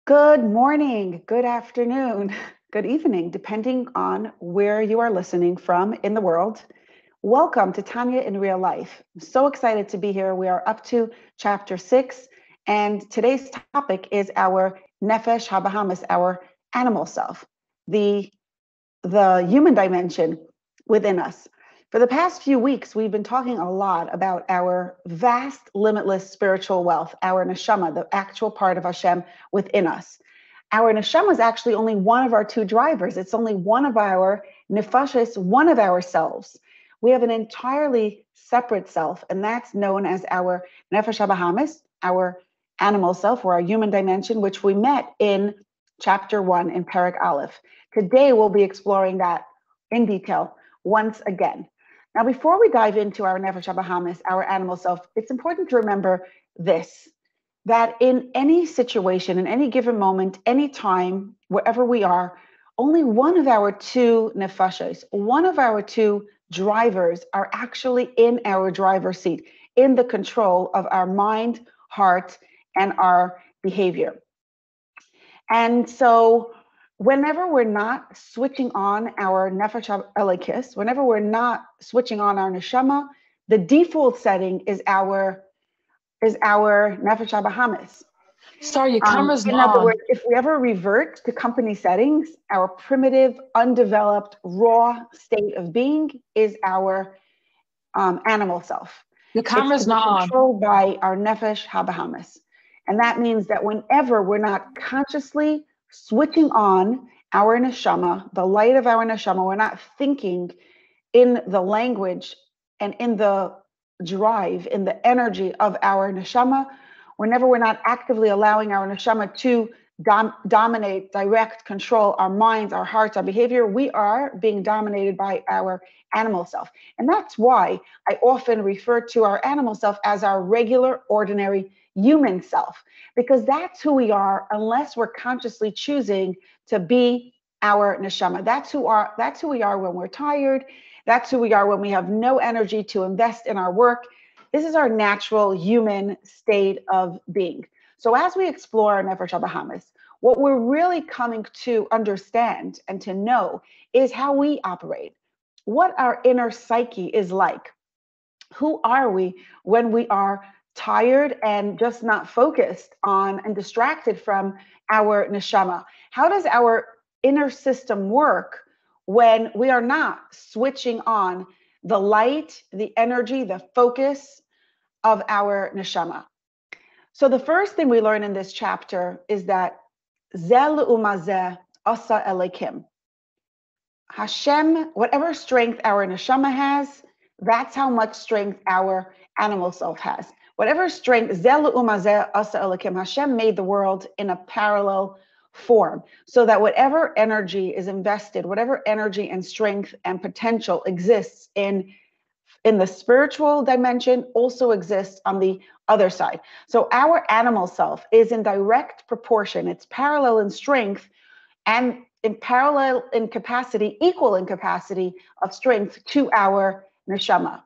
Good morning, good afternoon, good evening, depending on where you are listening from in the world. Welcome to Tanya in Real Life. I'm so excited to be here. We are up to chapter 6, and today's topic is our nefesh habahamis, our animal self, the human dimension within us. For the past few weeks, we've been talking a lot about our vast, limitless spiritual wealth, our neshama, the actual part of Hashem within us. Our neshama is actually only one of our two drivers. It's only one of our nefashis, one of our selves. We have an entirely separate self, and that's known as our nefesh habahamis, our animal self, or our human dimension, which we met in chapter 1 in Perek Aleph. Today, we'll be exploring that in detail once again. Now, before we dive into our nefesh habahamis, our animal self, it's important to remember this, that in any situation, in any given moment, any time, wherever we are, only one of our two nefashos, one of our two drivers are actually in our driver's seat, in the control of our mind, heart, and our behavior. And so whenever we're not switching on our nefesh elikis, whenever we're not switching on our neshama, the default setting is our nefesh habahamis. Sorry, your camera's in not other on. words, if we ever revert to company settings, our primitive, undeveloped, raw state of being is our animal self. Your camera's It's to be not on. controlled by our nefesh habahamis. And that means that whenever we're not consciously switching on our neshama, the light of our neshama, we're not thinking in the language and in the drive, in the energy of our neshama, whenever we're not actively allowing our neshama to dominate, direct, control our minds, our hearts, our behavior, we are being dominated by our animal self. And that's why I often refer to our animal self as our regular, ordinary human self, because that's who we are unless we're consciously choosing to be our neshama. That's who we are when we're tired. That's who we are when we have no energy to invest in our work. This is our natural human state of being. So as we explore our nefesh habahamis, what we're really coming to understand and to know is how we operate, what our inner psyche is like. Who are we when we are tired and just not focused on and distracted from our neshama? How does our inner system work when we are not switching on the light, the energy, the focus of our neshama? So the first thing we learn in this chapter is that Zel umazeh asa elekim. Hashem, whatever strength our neshama has, that's how much strength our animal self has. Whatever strength, Zel umazeh asa elekim, Hashem made the world in a parallel form, so that whatever energy is invested, whatever energy and strength and potential exists in the spiritual dimension also exists on the other side. So our animal self is in direct proportion. It's parallel in strength and in parallel in capacity, equal in capacity of strength to our neshama.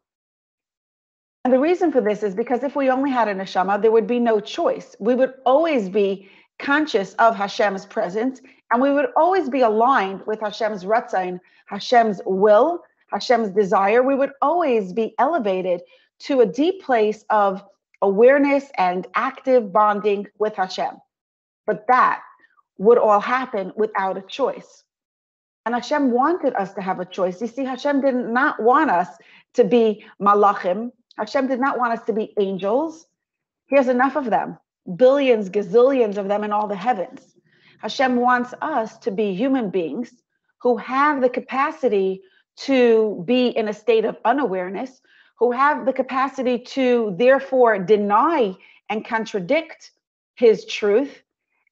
And the reason for this is because if we only had a neshama, there would be no choice. We would always be conscious of Hashem's presence, and we would always be aligned with Hashem's ratzon, Hashem's will, Hashem's desire. We would always be elevated to a deep place of awareness and active bonding with Hashem. But that would all happen without a choice. And Hashem wanted us to have a choice. You see, Hashem did not want us to be malachim. Hashem did not want us to be angels. He has enough of them, billions, gazillions of them in all the heavens. Hashem wants us to be human beings who have the capacity to be in a state of unawareness, who have the capacity to therefore deny and contradict his truth.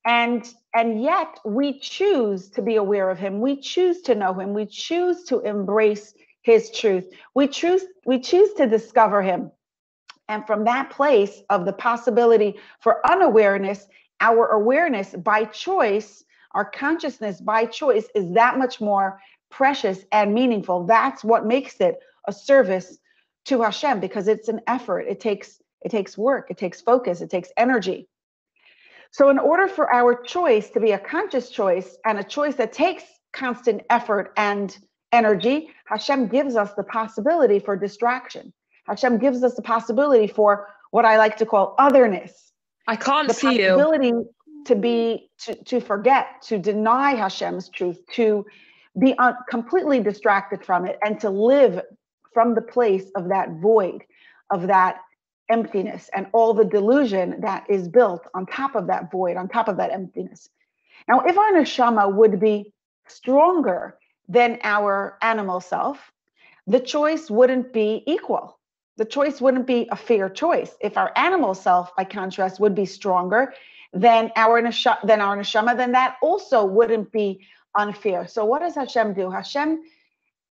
And yet we choose to be aware of him. We choose to know him. We choose to embrace his truth. We choose to discover him. And from that place of the possibility for unawareness, our awareness by choice, our consciousness by choice is that much more precious and meaningful. That's what makes it a service to Hashem, because it's an effort. It takes work, it takes focus, it takes energy. So in order for our choice to be a conscious choice and a choice that takes constant effort and energy, Hashem gives us the possibility for distraction. Hashem gives us the possibility for what I like to call otherness. I can't see the possibility to forget, to deny Hashem's truth, to be completely distracted from it, and to live from the place of that void, of that emptiness, and all the delusion that is built on top of that void, on top of that emptiness. Now, if our neshama would be stronger than our animal self, the choice wouldn't be equal. The choice wouldn't be a fair choice. If our animal self, by contrast, would be stronger than our neshama, then that also wouldn't be unfair. So what does Hashem do? Hashem,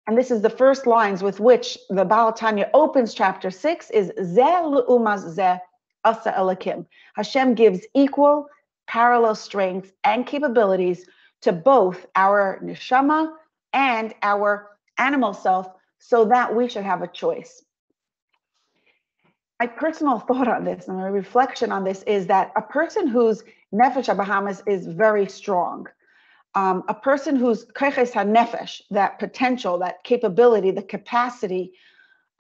and this is the first lines with which the Baal Tanya opens chapter 6, is Zeh l'umaz zeh asa elakim. Hashem gives equal, parallel strength and capabilities to both our neshama and our animal self, so that we should have a choice. My personal thought on this and my reflection on this is that a person whose nefesh habahamis is very strong, a person whose koches hanefesh, that potential, that capability, the capacity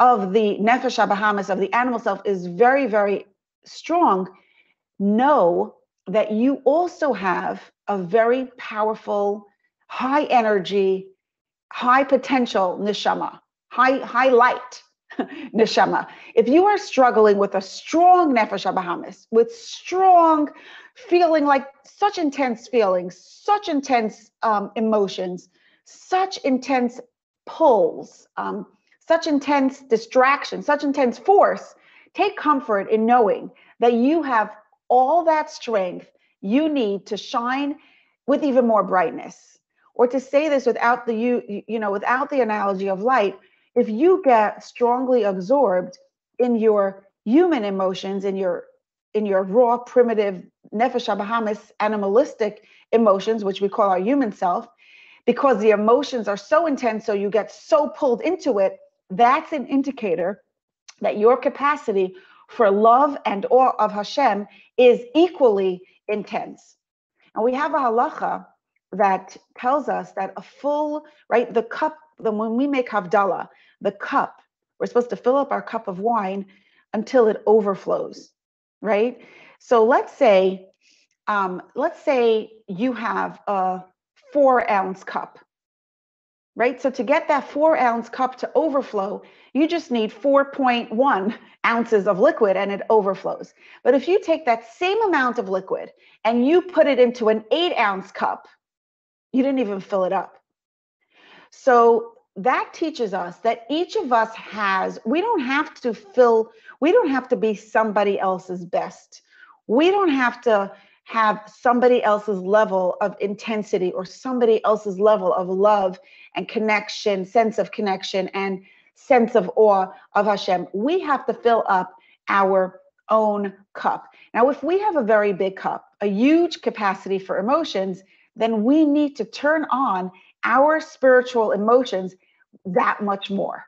of the nefesh habahamis, of the animal self, is very, very strong, know that you also have a very powerful, high energy, high potential neshama, high light neshama. If you are struggling with a strong nefesh habahamis, with strong feeling, like such intense feelings, such intense emotions, such intense pulls, such intense distraction, such intense force, take comfort in knowing that you have all that strength you need to shine with even more brightness. Or to say this without without the analogy of light, if you get strongly absorbed in your human emotions, in your raw, primitive, nefesh habahamis, animalistic emotions, which we call our human self, because the emotions are so intense, so you get so pulled into it, that's an indicator that your capacity for love and awe of Hashem is equally intense. And we have a halacha that tells us that a full, right, the cup, when we make Havdalah, the cup, we're supposed to fill up our cup of wine until it overflows, right? So let's say you have a 4-ounce cup, right? So to get that 4-ounce cup to overflow, you just need 4.1 ounces of liquid and it overflows. But if you take that same amount of liquid and you put it into an 8-ounce cup, you didn't even fill it up. So that teaches us that each of us has, we don't have to be somebody else's best. We don't have to have somebody else's level of intensity or somebody else's level of love and connection, sense of connection and sense of awe of Hashem. We have to fill up our own cup. Now, if we have a very big cup, a huge capacity for emotions, then we need to turn on our spiritual emotions that much more.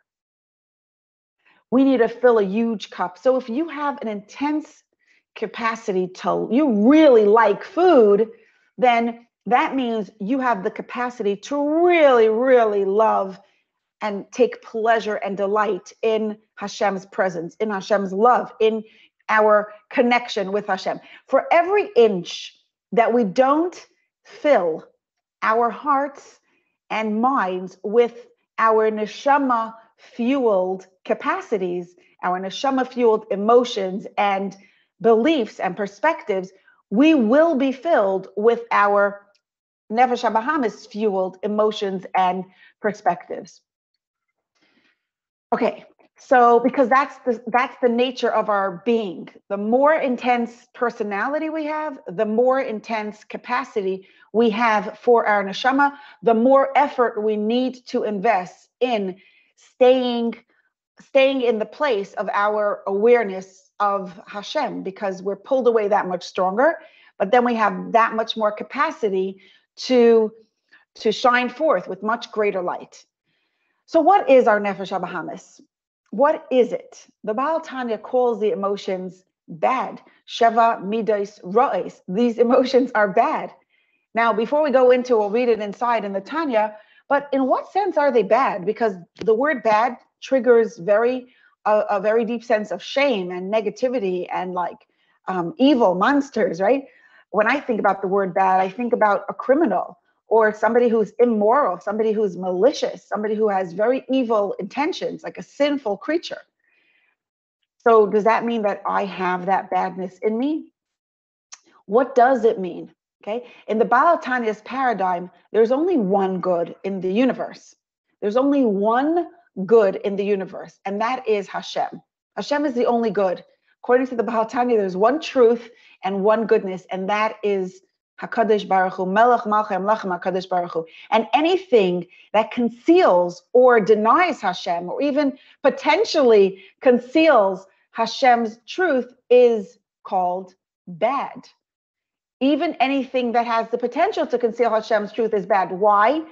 We need to fill a huge cup. So if you have an intense capacity you really like food, then that means you have the capacity to really, really love and take pleasure and delight in Hashem's presence, in Hashem's love, in our connection with Hashem. For every inch that we don't fill our hearts and minds with our neshama fueled capacities, our neshama fueled emotions and beliefs and perspectives, we will be filled with our nefesh habahamis fueled emotions and perspectives. Okay, so because that's the nature of our being. The more intense personality we have, the more intense capacity we have for our neshama, the more effort we need to invest in staying in the place of our awareness of Hashem, because we're pulled away that much stronger, but then we have that much more capacity to shine forth with much greater light. So what is our nefesh habahamis? What is it? The Baal Tanya calls the emotions bad. Sheva midos ro'es. These emotions are bad. Now, before we go into, we'll read it inside in the Tanya, but in what sense are they bad? Because the word bad triggers a very deep sense of shame and negativity and like evil monsters, right? When I think about the word bad, I think about a criminal or somebody who's immoral, somebody who's malicious, somebody who has very evil intentions, like a sinful creature. So does that mean that I have that badness in me? What does it mean? Okay. In the Baal Tanya's paradigm, there's only one good in the universe. There's only one good in the universe, and that is Hashem. Hashem is the only good. According to the Baal Tanya, there's one truth and one goodness, and that is HaKadosh Baruch Hu, Melech Malchei Amlechem HaKadosh Baruch Hu. And anything that conceals or denies Hashem, or even potentially conceals Hashem's truth, is called bad. Even anything that has the potential to conceal Hashem's truth is bad. Why?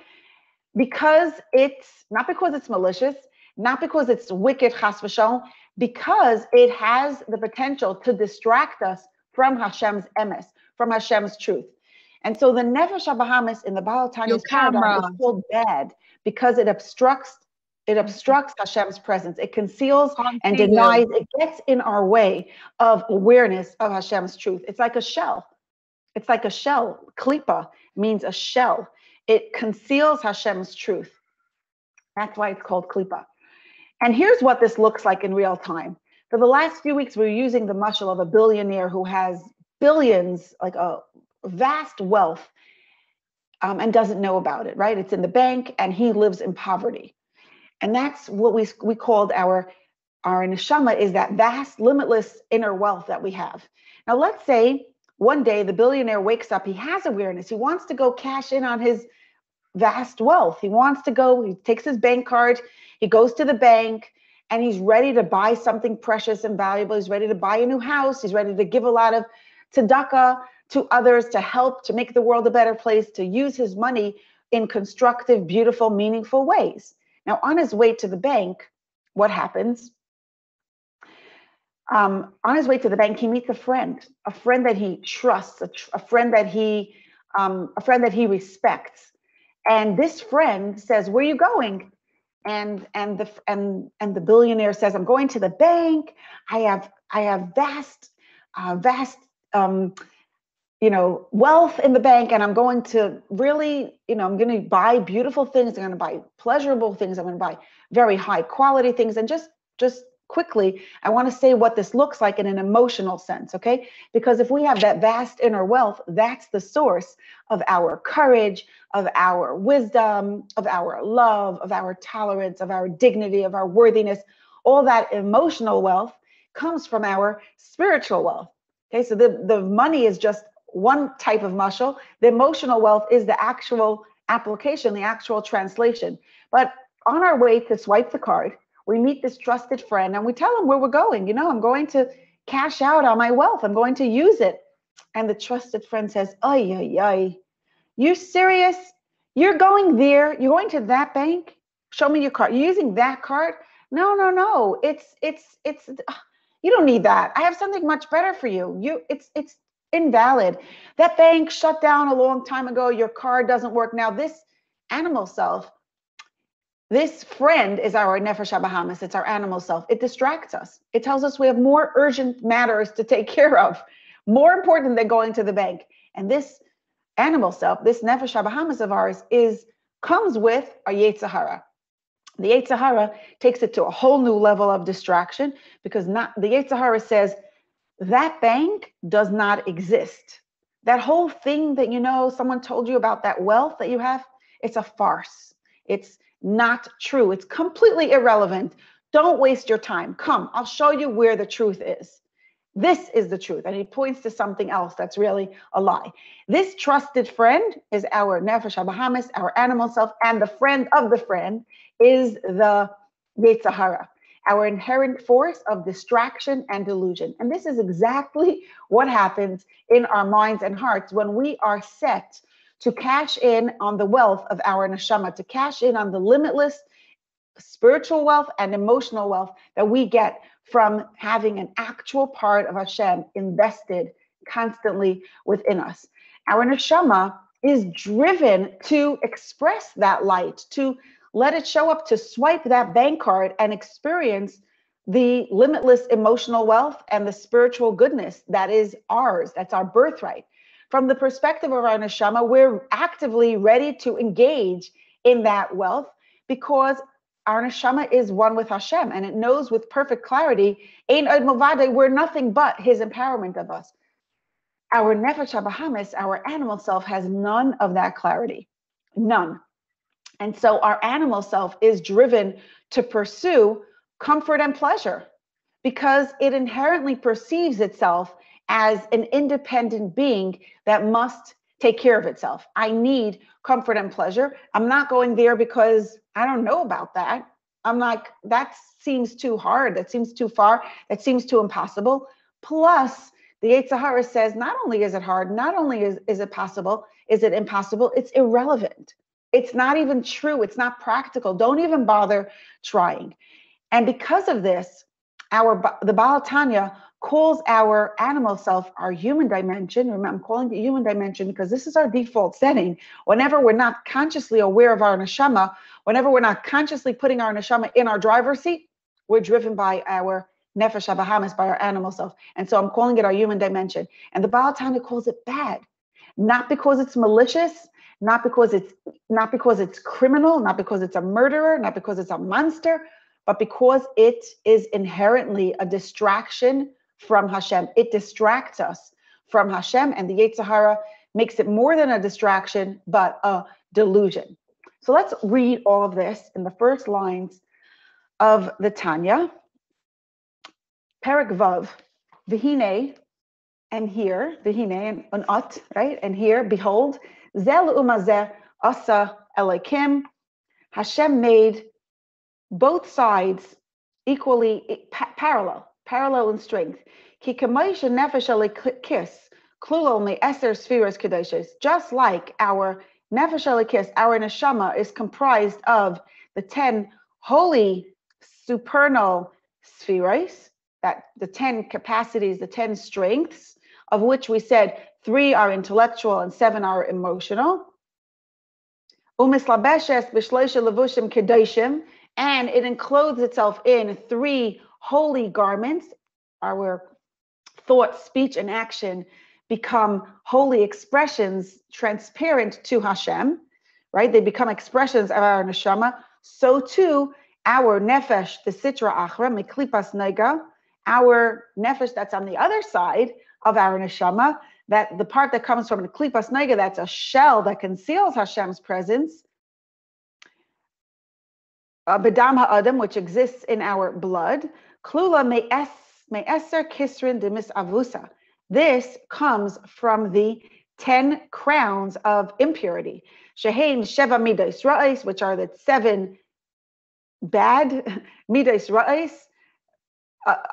Because it's not because it's malicious, not because it's wicked, chas v'shalom, because it has the potential to distract us from Hashem's emes, from Hashem's truth. And so the nefesh habahamis in the Baal Tanya's paradigm is called bad because it obstructs Hashem's presence. It conceals and denies. It gets in our way of awareness of Hashem's truth. It's like a shell. It's like a shell. Klipa means a shell. It conceals Hashem's truth. That's why it's called klipa. And here's what this looks like in real time. For the last few weeks, we're using the mashal of a billionaire who has billions, like a vast wealth, and doesn't know about it, right? It's in the bank, and he lives in poverty. And that's what we called our neshama, is that vast, limitless inner wealth that we have. Now, let's say one day the billionaire wakes up, he has awareness, he wants to go cash in on his vast wealth. He wants to go, he takes his bank card, he goes to the bank, and he's ready to buy something precious and valuable. He's ready to buy a new house. He's ready to give a lot of tzedakah to others, to help, to make the world a better place, to use his money in constructive, beautiful, meaningful ways. Now, on his way to the bank, what happens? On his way to the bank, he meets a friend that he trusts, a friend that he respects. And this friend says, "Where are you going?" And the billionaire says, "I'm going to the bank. I have vast wealth in the bank, and I'm going to really, I'm going to buy beautiful things. I'm going to buy pleasurable things. I'm going to buy very high quality things." And just quickly, I want to say what this looks like in an emotional sense, okay? Because if we have that vast inner wealth, that's the source of our courage, of our wisdom, of our love, of our tolerance, of our dignity, of our worthiness. All that emotional wealth comes from our spiritual wealth, okay? So the money is just one type of mashal. The emotional wealth is the actual application, the actual translation. But on our way to swipe the card, we meet this trusted friend and we tell him where we're going. I'm going to cash out on my wealth. I'm going to use it. And the trusted friend says, "Ay, ay, ay, you serious? You're going there? You're going to that bank? Show me your card. You're using that card? No. It's you don't need that. I have something much better for you. It's invalid. That bank shut down a long time ago. Your card doesn't work." Now, this animal self, this friend is our nefesh habahamis. It's our animal self. It distracts us. It tells us we have more urgent matters to take care of, more important than going to the bank. And this animal self, this nefesh habahamis of ours, comes with a yetzer hara. The yetzer hara takes it to a whole new level of distraction, because the yetzer hara says that bank does not exist. That whole thing that someone told you about, that wealth that you have, it's a farce. It's not true. It's completely irrelevant. Don't waste your time. Come, I'll show you where the truth is. This is the truth. And he points to something else that's really a lie. This trusted friend is our nefesh habahamis, our animal self, and the friend of the friend is the yetzer hara, our inherent force of distraction and delusion. And this is exactly what happens in our minds and hearts when we are set to cash in on the wealth of our neshama, to cash in on the limitless spiritual wealth and emotional wealth that we get from having an actual part of Hashem invested constantly within us. Our neshama is driven to express that light, to let it show up, to swipe that bank card and experience the limitless emotional wealth and the spiritual goodness that is ours. That's our birthright. From the perspective of our neshama, we're actively ready to engage in that wealth because our neshama is one with Hashem, and it knows with perfect clarity, Ein Od Milvado, we're nothing but his empowerment of us. Our nefesh habahamis, our animal self, has none of that clarity. None. And so our animal self is driven to pursue comfort and pleasure because it inherently perceives itself as an independent being that must take care of itself. I need comfort and pleasure. I'm not going there because I don't know about that. I'm like, that seems too hard. That seems too far. That seems too impossible. Plus, the Yetzer Hara says, not only is it hard, not only is it possible, is it impossible, it's irrelevant. It's not even true. It's not practical. Don't even bother trying. And because of this, the Baal Tanya calls our animal self our human dimension. Remember, I'm calling it human dimension because this is our default setting. Whenever we're not consciously aware of our neshama, whenever we're not consciously putting our neshama in our driver's seat, we're driven by our nefesh habahamis, by our animal self. And so I'm calling it our human dimension. And the Baal Tanya calls it bad, not because it's malicious, not because it's criminal, not because it's a murderer, not because it's a monster, but because it is inherently a distraction from Hashem. It distracts us from Hashem, and the Yetzer Hara makes it more than a distraction, but a delusion. So let's read all of this in the first lines of the Tanya. Perek Vav, V'hine, and here, V'hine, and Ut, right? And here, behold, Zel Umazeh Asa Elokim, Hashem made both sides equally parallel in strength. Ki kamoisha nefesh elikis, klulo me eser spheres kadoshes. Just like our nefesh elikis, our neshama is comprised of the 10 holy supernal spheres, that the 10 capacities, the 10 strengths, of which we said 3 are intellectual and 7 are emotional. Umislabeshes b'shloisha levushim kedoshim, and it encloses itself in 3 holy garments. Our thought, speech, and action become holy expressions, transparent to Hashem, right? They become expressions of our neshama. So too, our nefesh, the sitra achra, miklipas nega, our nefesh that's on the other side of our neshama, that the part that comes from the klipas nega, that's a shell that conceals Hashem's presence, bedam ha'adam, which exists in our blood, klula me'eser kisrin demis avusa. This comes from the 10 crowns of impurity. Shehein sheva midas ra'is, which are the 7 bad midas ra'is,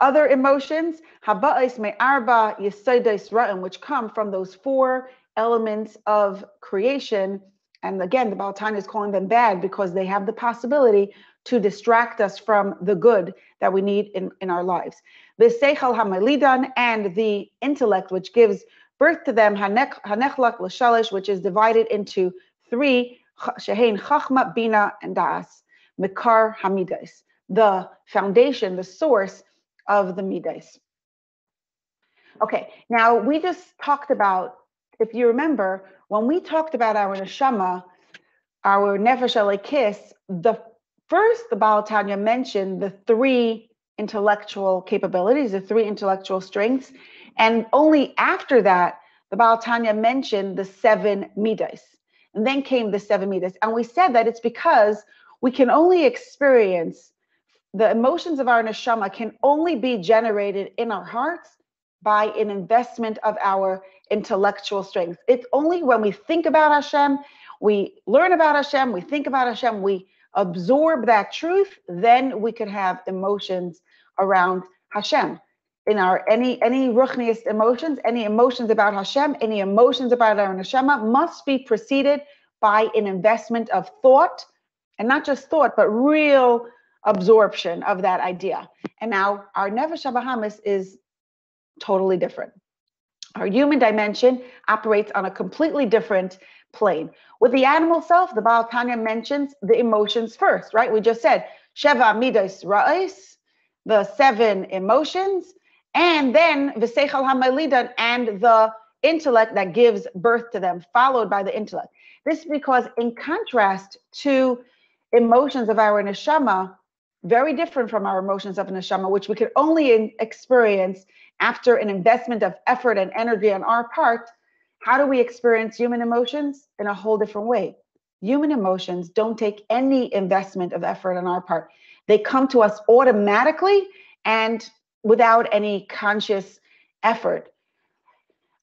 other emotions, haba'is me'arba yesodos ra'im, which come from those 4 elements of creation. And again, the Baal Tanya is calling them bad because they have the possibility to distract us from the good that we need in our lives. The seichel hamalidan, and the intellect, which gives birth to them, hanechlak l'shalish, which is divided into 3, shehein chachma, bina, and da'as, mikar hamidas, the foundation, the source of the midas. Okay, now we just talked about, if you remember, when we talked about our neshama, our nefesh elikis, the Baal Tanya mentioned the 3 intellectual capabilities, the 3 intellectual strengths, and only after that, the Baal Tanya mentioned the 7 midas, and then came the 7 midas. And we said that it's because we can only experience the emotions of our neshama can only be generated in our hearts by an investment of our intellectual strength. It's only when we think about Hashem, we learn about Hashem, we think about Hashem, we absorb that truth, then we can have emotions around Hashem. In our any ruchniest emotions, any emotions about Hashem, any emotions about our neshama must be preceded by an investment of thought, and not just thought, but real absorption of that idea. And now our Nefesh HaBahamis is totally different. Our human dimension operates on a completely different plane. With the animal self, the Baal Tanya mentions the emotions first, right? We just said, Sheva Midas Ra'is, the 7 emotions, and then V'seichel HaMalidan, and the intellect that gives birth to them, followed by the intellect. This is because in contrast to emotions of our neshama, very different from our emotions of neshama, which we could only experience after an investment of effort and energy on our part. How do we experience human emotions? In a whole different way. Human emotions don't take any investment of effort on our part. They come to us automatically and without any conscious effort.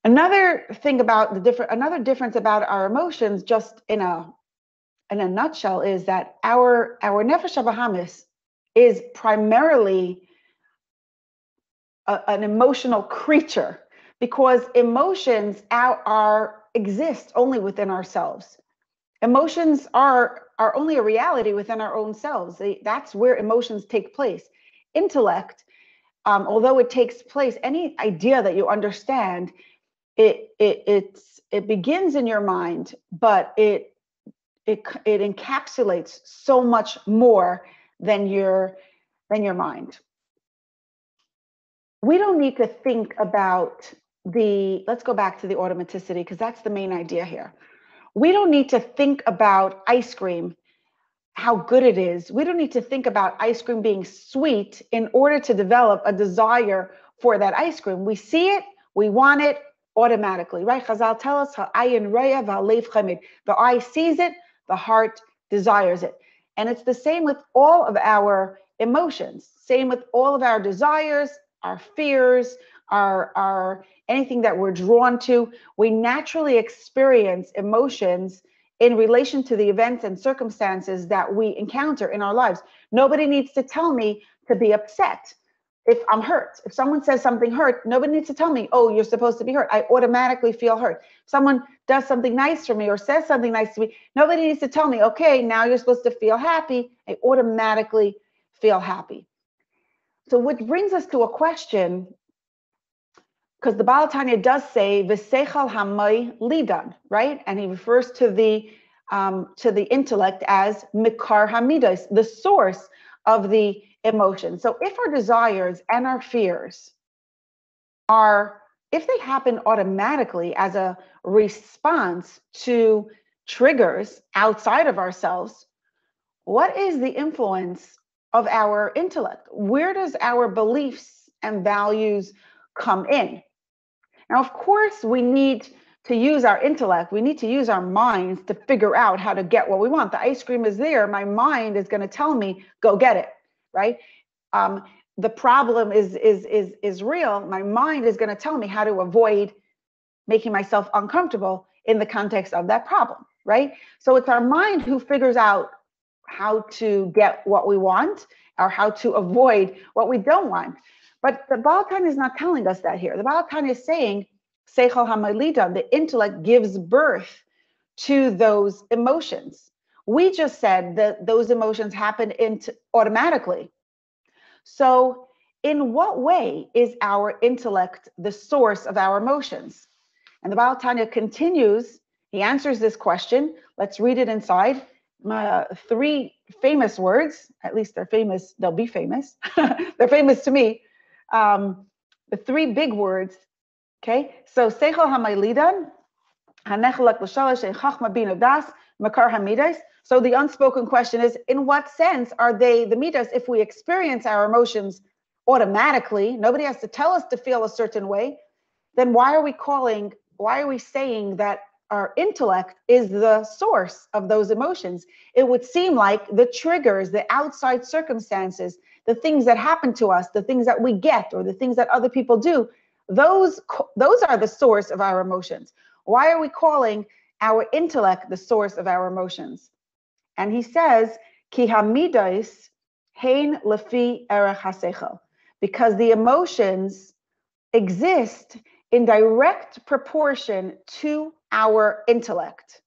Another difference about our emotions, just in a nutshell, is that our Nefesh HaBahamis is primarily an emotional creature, because emotions exist only within ourselves. Emotions are only a reality within our own selves. That's where emotions take place. Intellect, although it takes place, any idea that you understand, it begins in your mind, but it encapsulates so much more than your mind. We don't need to think about let's go back to the automaticity, because that's the main idea here. We don't need to think about ice cream, how good it is. We don't need to think about ice cream being sweet in order to develop a desire for that ice cream. We see it, we want it automatically, right? Chazal tell us, the eye sees it, the heart desires it. And it's the same with all of our emotions, same with all of our desires, our fears, our anything that we're drawn to. We naturally experience emotions in relation to the events and circumstances that we encounter in our lives. Nobody needs to tell me to be upset if I'm hurt. If someone says something hurt, nobody needs to tell me, oh, you're supposed to be hurt. I automatically feel hurt. If someone does something nice for me or says something nice to me, nobody needs to tell me, okay, now you're supposed to feel happy. I automatically feel happy. So which brings us to a question, because the Baal Tanya does say v'seichel hamay lidan, right? And he refers to the intellect as mikar hamidas, the source of the emotion. So if our desires and our fears if they happen automatically as a response to triggers outside of ourselves, what is the influence of our intellect? Where does our beliefs and values come in? Now, of course, we need to use our intellect. We need to use our minds to figure out how to get what we want. The ice cream is there. My mind is going to tell me, go get it, right? The problem is real. My mind is going to tell me how to avoid making myself uncomfortable in the context of that problem, right? So it's our mind who figures out how to get what we want or how to avoid what we don't want. But the Baal Tanya is not telling us that here. The Baal Tanya is saying, Seichel HaMalidan, the intellect gives birth to those emotions. We just said that those emotions happen automatically. So in what way is our intellect the source of our emotions? And the Baal Tanya continues, he answers this question. Let's read it inside. 3 famous words, at least they're famous, they'll be famous. They're famous to me. The 3 big words, okay? So, Seichel HaMalidan, Hanechalak L'Shalosh, Chachma Bina Das, Makar HaMidas. So the unspoken question is, in what sense are they the midas? If we experience our emotions automatically, nobody has to tell us to feel a certain way, then why are we saying that our intellect is the source of those emotions? It would seem like the triggers, the outside circumstances, the things that happen to us, the things that we get, or the things that other people do, those are the source of our emotions. Why are we calling our intellect the source of our emotions? And he says, Ki hamidas hein lefi erech hasechel, because the emotions exist in direct proportion to our intellect.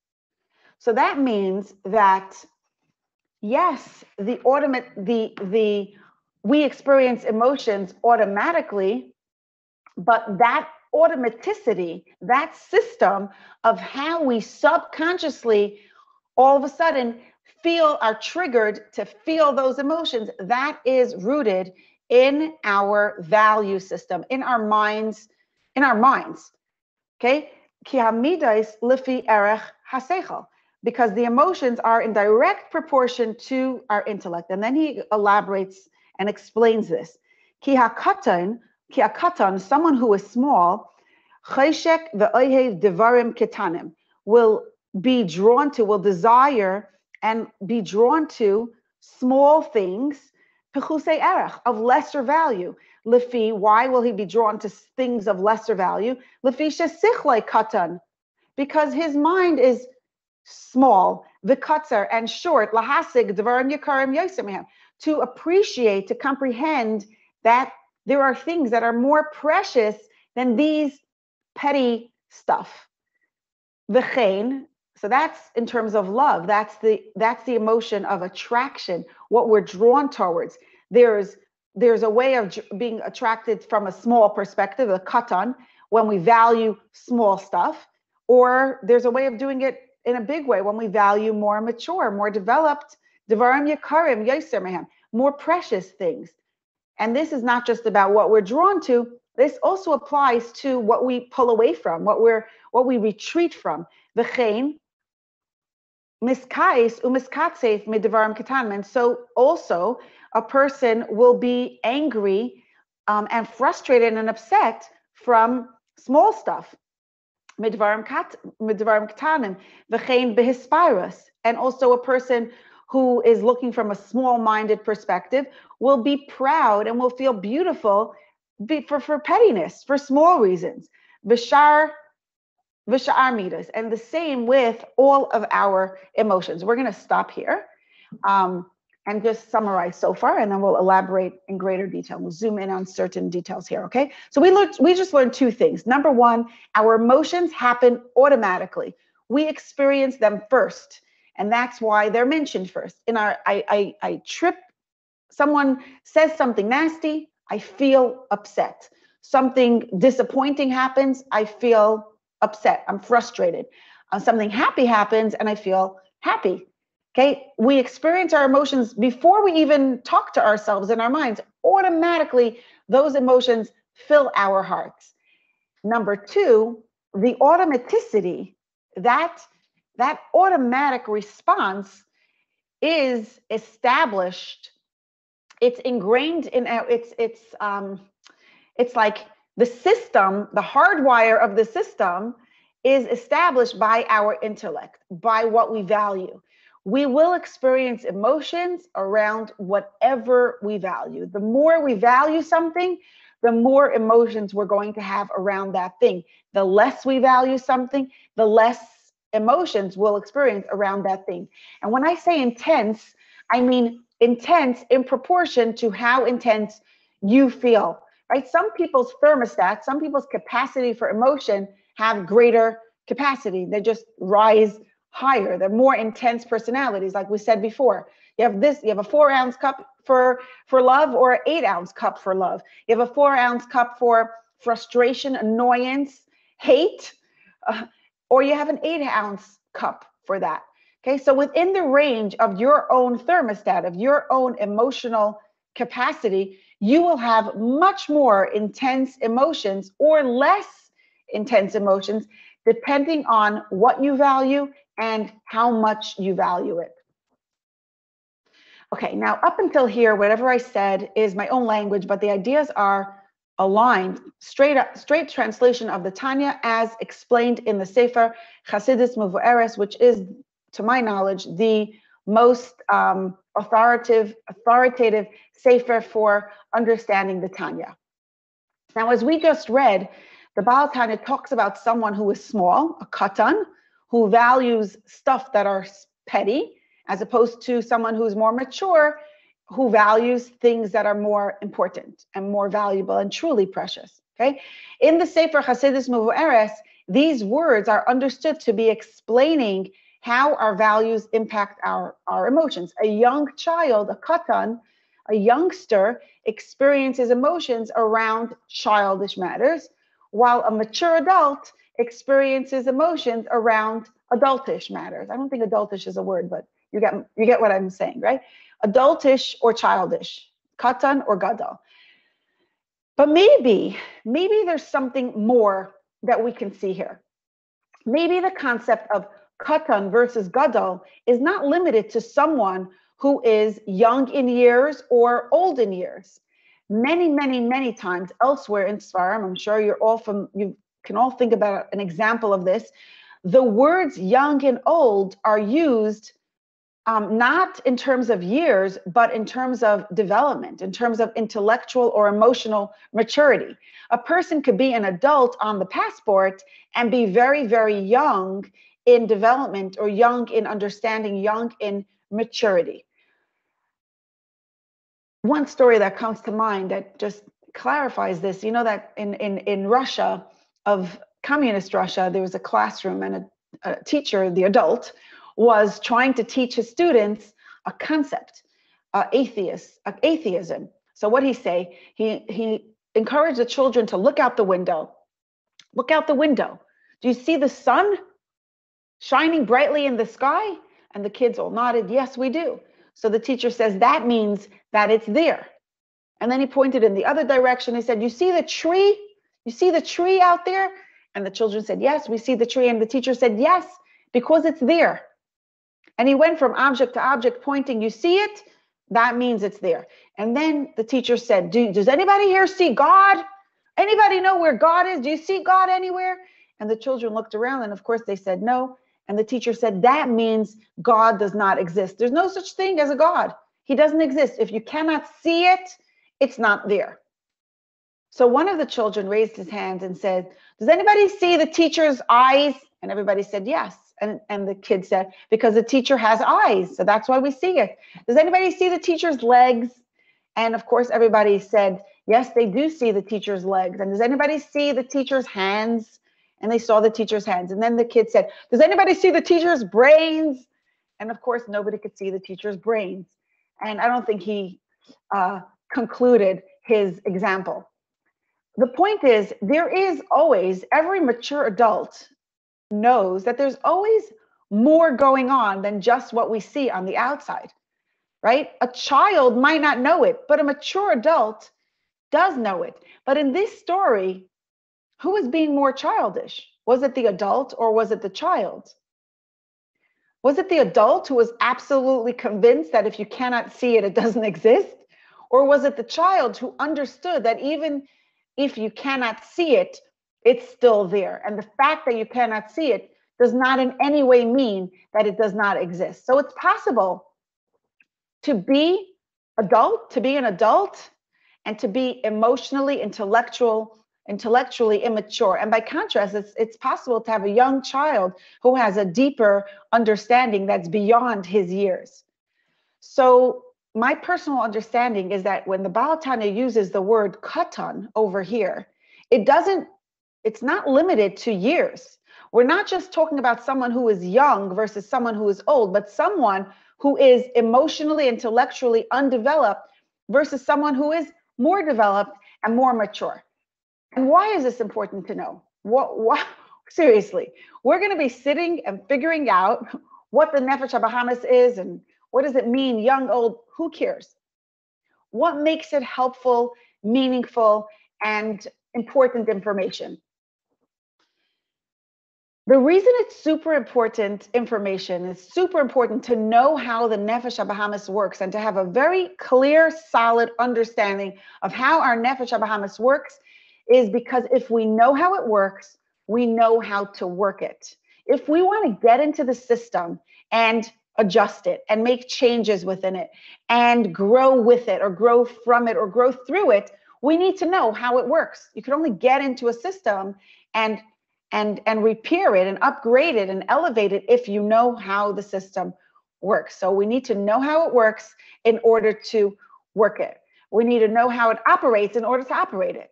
So that means that yes, we experience emotions automatically, but that automaticity, that system of how we subconsciously all of a sudden are triggered to feel those emotions, that is rooted in our value system, in our minds. Okay? Ki hamidais lifi erech hasechel, because the emotions are in direct proportion to our intellect. And then he elaborates and explains this. Ki hakatan, someone who is small, cheshek ve'ohev devarim ketanim, will will desire and be drawn to small things, pechusei erech, of lesser value. Lefi, why will he be drawn to things of lesser value? Lefi shesichlei katan, because his mind is small, v'katzer, and short, lahasig dvarim yakarim yosemehem, to appreciate, to comprehend that there are things that are more precious than these petty stuff. V'chein, so that's in terms of love. That's the emotion of attraction, what we're drawn towards. There's a way of being attracted from a small perspective, a katan, when we value small stuff, or there's a way of doing it in a big way when we value more mature, more developed, devarim yakarim yoser mehem, more precious things. And this is not just about what we're drawn to. This also applies to what we pull away from, what we retreat from. V'chein miskais umiskatzef midevarim ketanim. And so also a person will be angry and frustrated and upset from small stuff. Midvarim ketanim, v'chein behispirus. And also a person who is looking from a small-minded perspective will be proud and will feel beautiful for pettiness, for small reasons. V'shar midas. And the same with all of our emotions. We're going to stop here and just summarize so far, and then we'll elaborate in greater detail. We'll zoom in on certain details here, okay? So we just learned two things. Number one, our emotions happen automatically. We experience them first, and that's why they're mentioned first. I trip, someone says something nasty, I feel upset. Something disappointing happens, I feel upset, I'm frustrated. Something happy happens and I feel happy. Okay, we experience our emotions before we even talk to ourselves in our minds. Automatically, those emotions fill our hearts. Number two, the automaticity, that automatic response is established. It's ingrained in our, it's like the system, the hardwire of the system is established by our intellect, by what we value. We will experience emotions around whatever we value. The more we value something, the more emotions we're going to have around that thing. The less we value something, the less emotions we'll experience around that thing. And when I say intense, I mean intense in proportion to how intense you feel, right? Some people's thermostat, some people's capacity for emotion have greater capacity. They just rise higher. They're more intense personalities, like we said before. You have a 4-ounce cup for love, or an 8-ounce cup for love. You have a 4-ounce cup for frustration, annoyance, hate, or you have an 8-ounce cup for that. Okay, so within the range of your own thermostat, of your own emotional capacity, you will have much more intense emotions or less intense emotions, depending on what you value and how much you value it. Okay, now up until here, whatever I said is my own language, but the ideas are aligned, straight translation of the Tanya as explained in the Sefer Chassidus Mevu'eres, which is, to my knowledge, the most authoritative Sefer for understanding the Tanya. Now, as we just read, the Baal Tanya talks about someone who is small, a katan, who values stuff that are petty, as opposed to someone who's more mature, who values things that are more important and more valuable and truly precious. Okay, in the Sefer Chassidus Mevu'eres, these words are understood to be explaining how our values impact our emotions. A young child, a katan, a youngster, experiences emotions around childish matters, while a mature adult experiences emotions around adultish matters. I don't think adultish is a word, but you get what I'm saying, right? Adultish or childish, katan or gadol. But maybe there's something more that we can see here. Maybe the concept of katan versus gadol is not limited to someone who is young in years or old in years. Many times elsewhere in Svarim, I'm sure you can all think about an example of this. The words young and old are used not in terms of years, but in terms of development, in terms of intellectual or emotional maturity. A person could be an adult on the passport and be very, very young in development, or young in understanding, young in maturity. One story that comes to mind that just clarifies this, you know that in Russia, of communist Russia, there was a classroom, and a teacher, the adult, was trying to teach his students a concept, atheism. So what he say? He encouraged the children to look out the window. Look out the window. Do you see the sun shining brightly in the sky? And the kids all nodded, yes, we do. So the teacher says, that means that it's there. And then he pointed in the other direction. He said, you see the tree? You see the tree out there? And the children said, yes, we see the tree. And the teacher said, yes, because it's there. And he went from object to object, pointing, you see it? That means it's there. And then the teacher said, does anybody here see God? Anybody know where God is? Do you see God anywhere? And the children looked around, and of course they said no. And the teacher said, that means God does not exist. There's no such thing as a God. He doesn't exist. If you cannot see it, it's not there. So one of the children raised his hand and said, does anybody see the teacher's eyes? And everybody said yes. And the kid said, because the teacher has eyes, so that's why we see it. Does anybody see the teacher's legs? And of course, everybody said, yes, they do see the teacher's legs. And does anybody see the teacher's hands? And they saw the teacher's hands. And then the kid said, does anybody see the teacher's brains? And of course, nobody could see the teacher's brains. And I don't think he concluded his example. The point is, there is always, every mature adult knows that there's always more going on than just what we see on the outside, right? A child might not know it, but a mature adult does know it. But in this story, who is being more childish? Was it the adult or was it the child? Was it the adult who was absolutely convinced that if you cannot see it, it doesn't exist? Or was it the child who understood that even if you cannot see it, it's still there? And the fact that you cannot see it does not in any way mean that it does not exist. So it's possible to be an adult, and to be emotionally, intellectually immature. And by contrast, it's possible to have a young child who has a deeper understanding that's beyond his years. So my personal understanding is that when the Baal Tanya uses the word katan over here, it's not limited to years. We're not just talking about someone who is young versus someone who is old, but someone who is emotionally, intellectually undeveloped versus someone who is more developed and more mature. And why is this important to know? Seriously, we're going to be sitting and figuring out what the Nefesh HaBahamis is and what does it mean, young, old, who cares? What makes it helpful, meaningful, and important information? The reason it's super important information, is super important to know how the Nefesh HaBahamis works and to have a very clear, solid understanding of how our Nefesh HaBahamis works, is because if we know how it works, we know how to work it. If we want to get into the system and adjust it and make changes within it and grow with it or grow from it or grow through it, we need to know how it works. You can only get into a system and repair it and upgrade it and elevate it if you know how the system works. So we need to know how it works in order to work it. We need to know how it operates in order to operate it.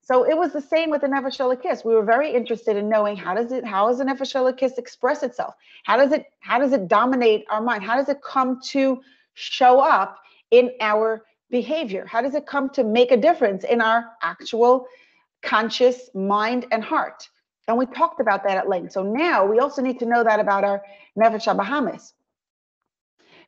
So it was the same with the Nefesh Elokis. We were very interested in knowing how does the Nefesh Elokis express itself? How does it dominate our mind? How does it come to show up in our behavior? How does it come to make a difference in our actual conscious mind and heart? And we talked about that at length. So now we also need to know that about our Nefesh HaBahamis.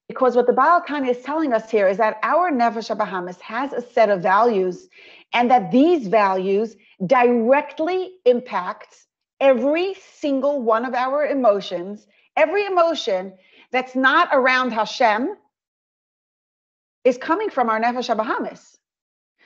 Because what the Baal Tanya is telling us here is that our Nefesh HaBahamis has a set of values, and that these values directly impact every single one of our emotions. Every emotion that's not around Hashem is coming from our Nefesh HaBahamis.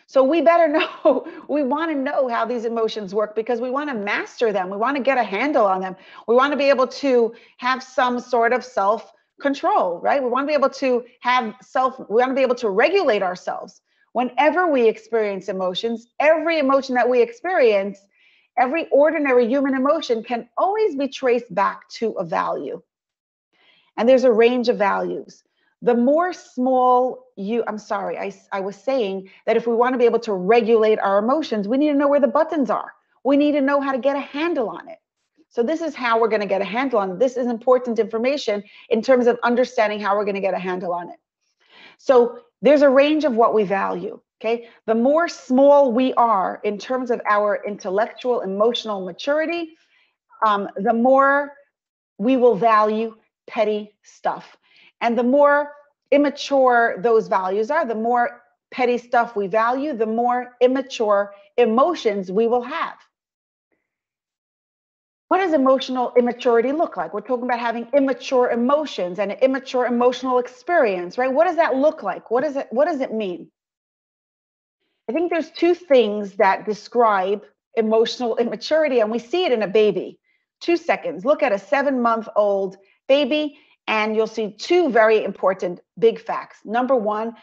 So we better know, we want to know how these emotions work, because we want to master them. We want to get a handle on them. We want to be able to have some sort of self-control, right? We want to be able to we want to be able to regulate ourselves. Whenever we experience emotions, every emotion that we experience, every ordinary human emotion can always be traced back to a value. And there's a range of values. The more small I was saying that if we want to be able to regulate our emotions, we need to know where the buttons are. We need to know how to get a handle on it. So this is how we're going to get a handle on it. This is important information in terms of understanding how we're going to get a handle on it. So there's a range of what we value, okay? The more small we are in terms of our intellectual, emotional maturity, the more we will value petty stuff. And the more immature those values are, the more petty stuff we value, the more immature emotions we will have. What does emotional immaturity look like? We're talking about having immature emotions and an immature emotional experience, right? What does that look like? What does it mean? I think there's two things that describe emotional immaturity, and we see it in a baby. 2 seconds. Look at a 7-month-old baby, and you'll see two very important big facts. Number one,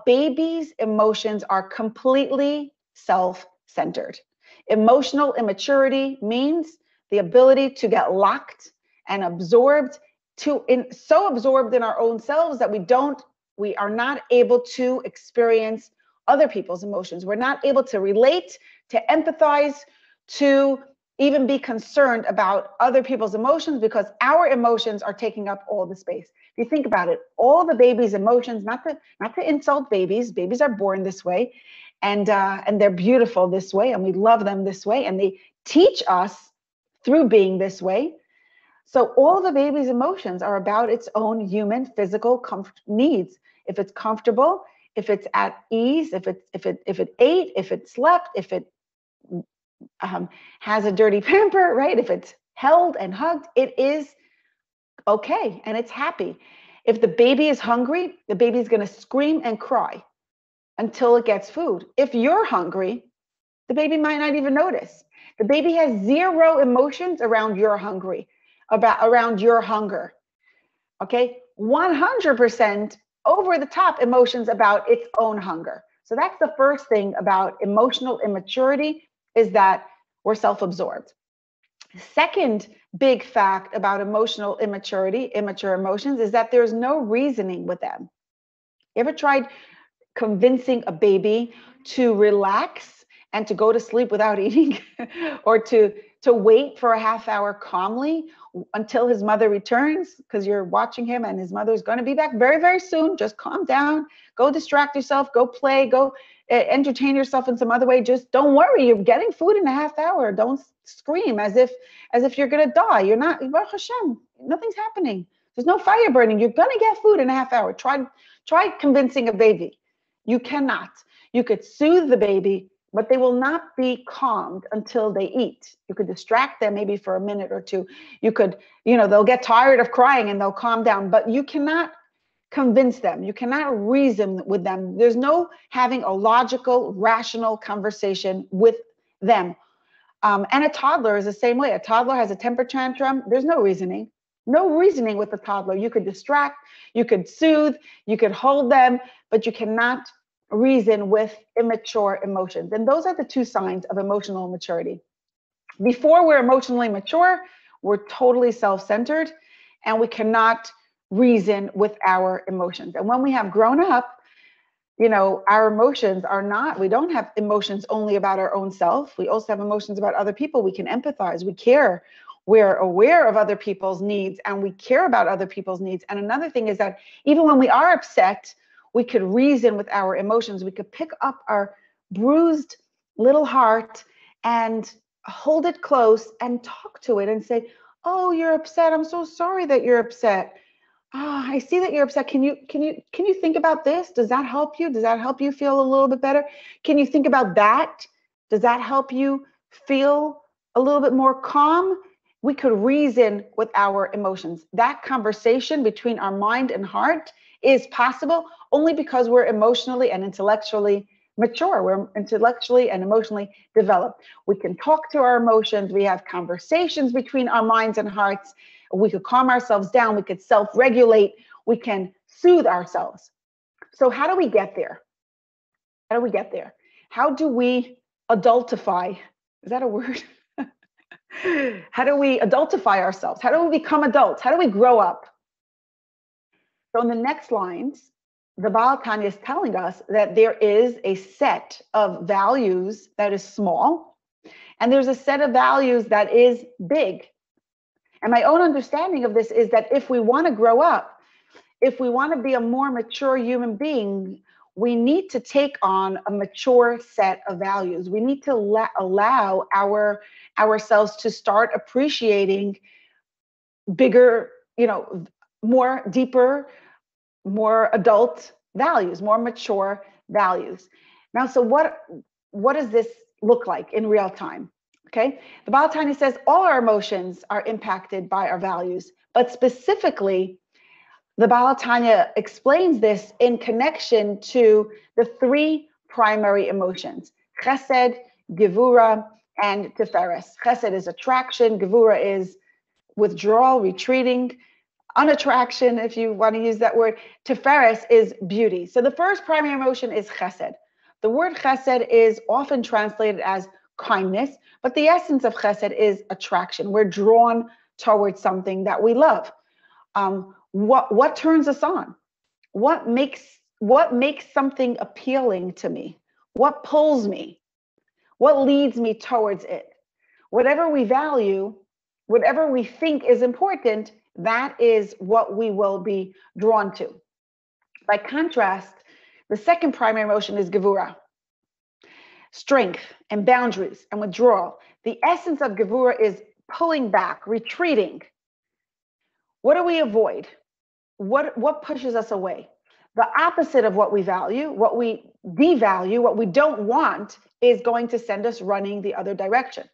babies' emotions are completely self-centered. Emotional immaturity means the ability to get locked and absorbed, so absorbed in our own selves that we are not able to experience other people's emotions. We're not able to relate, to empathize, to even be concerned about other people's emotions, because our emotions are taking up all the space. If you think about it, all the baby's emotions, not to insult babies are born this way, and they're beautiful this way, and we love them this way, and they teach us through being this way. So all the baby's emotions are about its own human physical needs. If it's comfortable, if it's at ease, if it ate, if it slept, if it has a dirty pamper, right? If it's held and hugged, it is okay and it's happy. If the baby is hungry, the baby is going to scream and cry until it gets food. If you're hungry, the baby might not even notice. The baby has zero emotions around your around your hunger. Okay, 100% over the top emotions about its own hunger. So that's the first thing about emotional immaturity, is that we're self-absorbed. Second big fact about emotional immaturity, immature emotions, is that there's no reasoning with them. You ever tried convincing a baby to relax and to go to sleep without eating, or to wait for a half hour calmly until his mother returns, because you're watching him and his mother's going to be back very, very soon? Just calm down, go distract yourself, go play, go entertain yourself in some other way. Just don't worry, you're getting food in a half hour. Don't scream as if you're going to die. You're not, Baruch Hashem, nothing's happening. There's no fire burning. You're going to get food in a half hour. Try convincing a baby. You cannot. You could soothe the baby, but they will not be calmed until they eat. You could distract them maybe for a minute or two. You could, they'll get tired of crying and they'll calm down, but you cannot convince them. You cannot reason with them. There's no having a logical, rational conversation with them. And a toddler is the same way. A toddler has a temper tantrum. There's no reasoning. No reasoning with the toddler. You could distract, you could soothe, you could hold them, but you cannot reason with immature emotions. And those are the two signs of emotional maturity. Before we're emotionally mature, we're totally self-centered and we cannot reason with our emotions. And when we have grown up, our emotions are not, we don't have emotions only about our own self. We also have emotions about other people. We can empathize, we care, we're aware of other people's needs, and we care about other people's needs. And another thing is that even when we are upset, we could reason with our emotions. We could pick up our bruised little heart and hold it close and talk to it and say, oh, you're upset. I'm so sorry that you're upset. Ah, I see that you're upset. Can you think about this? Does that help you? Does that help you feel a little bit better? Can you think about that? Does that help you feel a little bit more calm? We could reason with our emotions. That conversation between our mind and heart is possible only because we're emotionally and intellectually mature. We're intellectually and emotionally developed. We can talk to our emotions. We have conversations between our minds and hearts. We could calm ourselves down. We could self-regulate. We can soothe ourselves. So how do we get there? How do we get there? How do we adultify? Is that a word? How do we adultify ourselves? How do we become adults? How do we grow up? So in the next lines, the Baal Tanya is telling us that there is a set of values that is small, and there's a set of values that is big. And my own understanding of this is that if we want to grow up, if we want to be a more mature human being, we need to take on a mature set of values. We need to allow ourselves to start appreciating bigger, more deeper, more adult values, more mature values. Now, so what does this look like in real time? Okay, the Baal Tanya says all our emotions are impacted by our values, but specifically, the Baal Tanya explains this in connection to the three primary emotions: Chesed, Gevura, and Tiferes. Chesed is attraction, Gevura is withdrawal, retreating, unattraction, if you want to use that word. Tiferes is beauty. So the first primary emotion is Chesed. The word Chesed is often translated as kindness, but the essence of Chesed is attraction. We're drawn towards something that we love. What turns us on? What makes something appealing to me? What pulls me? What leads me towards it? Whatever we value, whatever we think is important, that is what we will be drawn to. By contrast, the second primary emotion is Gevura. Strength and boundaries and withdrawal. The essence of Gevura is pulling back, retreating. What do we avoid? What pushes us away? The opposite of what we value, what we devalue, what we don't want, is going to send us running the other direction.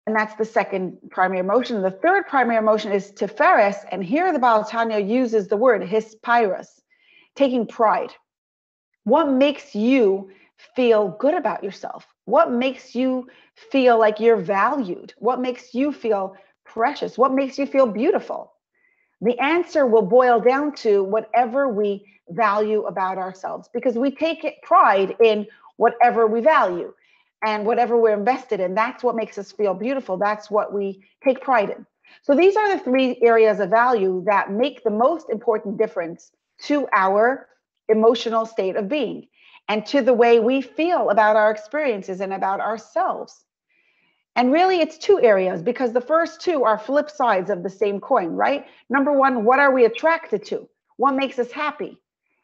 And that's the second primary emotion. The third primary emotion is Tiferes, and here the Baal Tanya uses the word hispyrus, taking pride. What makes you feel good about yourself? What makes you feel like you're valued? What makes you feel precious? What makes you feel beautiful? The answer will boil down to whatever we value about ourselves, because we take pride in whatever we value and whatever we're invested in. That's what makes us feel beautiful. That's what we take pride in. So these are the three areas of value that make the most important difference to our emotional state of being and to the way we feel about our experiences and about ourselves. And really, it's two areas, because the first two are flip sides of the same coin, right? Number one, what are we attracted to? What makes us happy?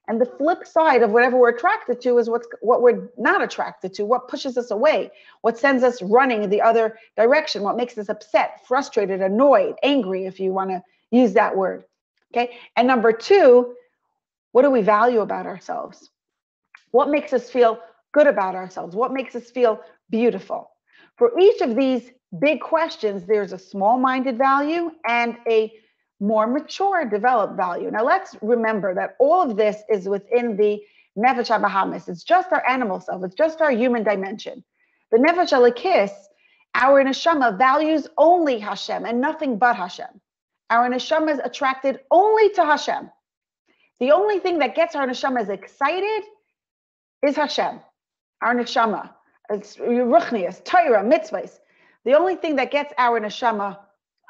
And the flip side of whatever we're attracted to is what we're not attracted to, what pushes us away, what sends us running the other direction, what makes us upset, frustrated, annoyed, angry, if you want to use that word. Okay. And number two, what do we value about ourselves? What makes us feel good about ourselves? What makes us feel beautiful? For each of these big questions, there's a small-minded value and a more mature, developed value. Now, let's remember that all of this is within the Nefesh HaBahamis. It's just our animal self. It's just our human dimension. The Nefesh HaLekis, our Neshoma, values only Hashem and nothing but Hashem. Our Neshoma is attracted only to Hashem. The only thing that gets our Neshama excited is Hashem, our Neshama. It's Ruchnias, Torah, mitzvahs. The only thing that gets our Neshama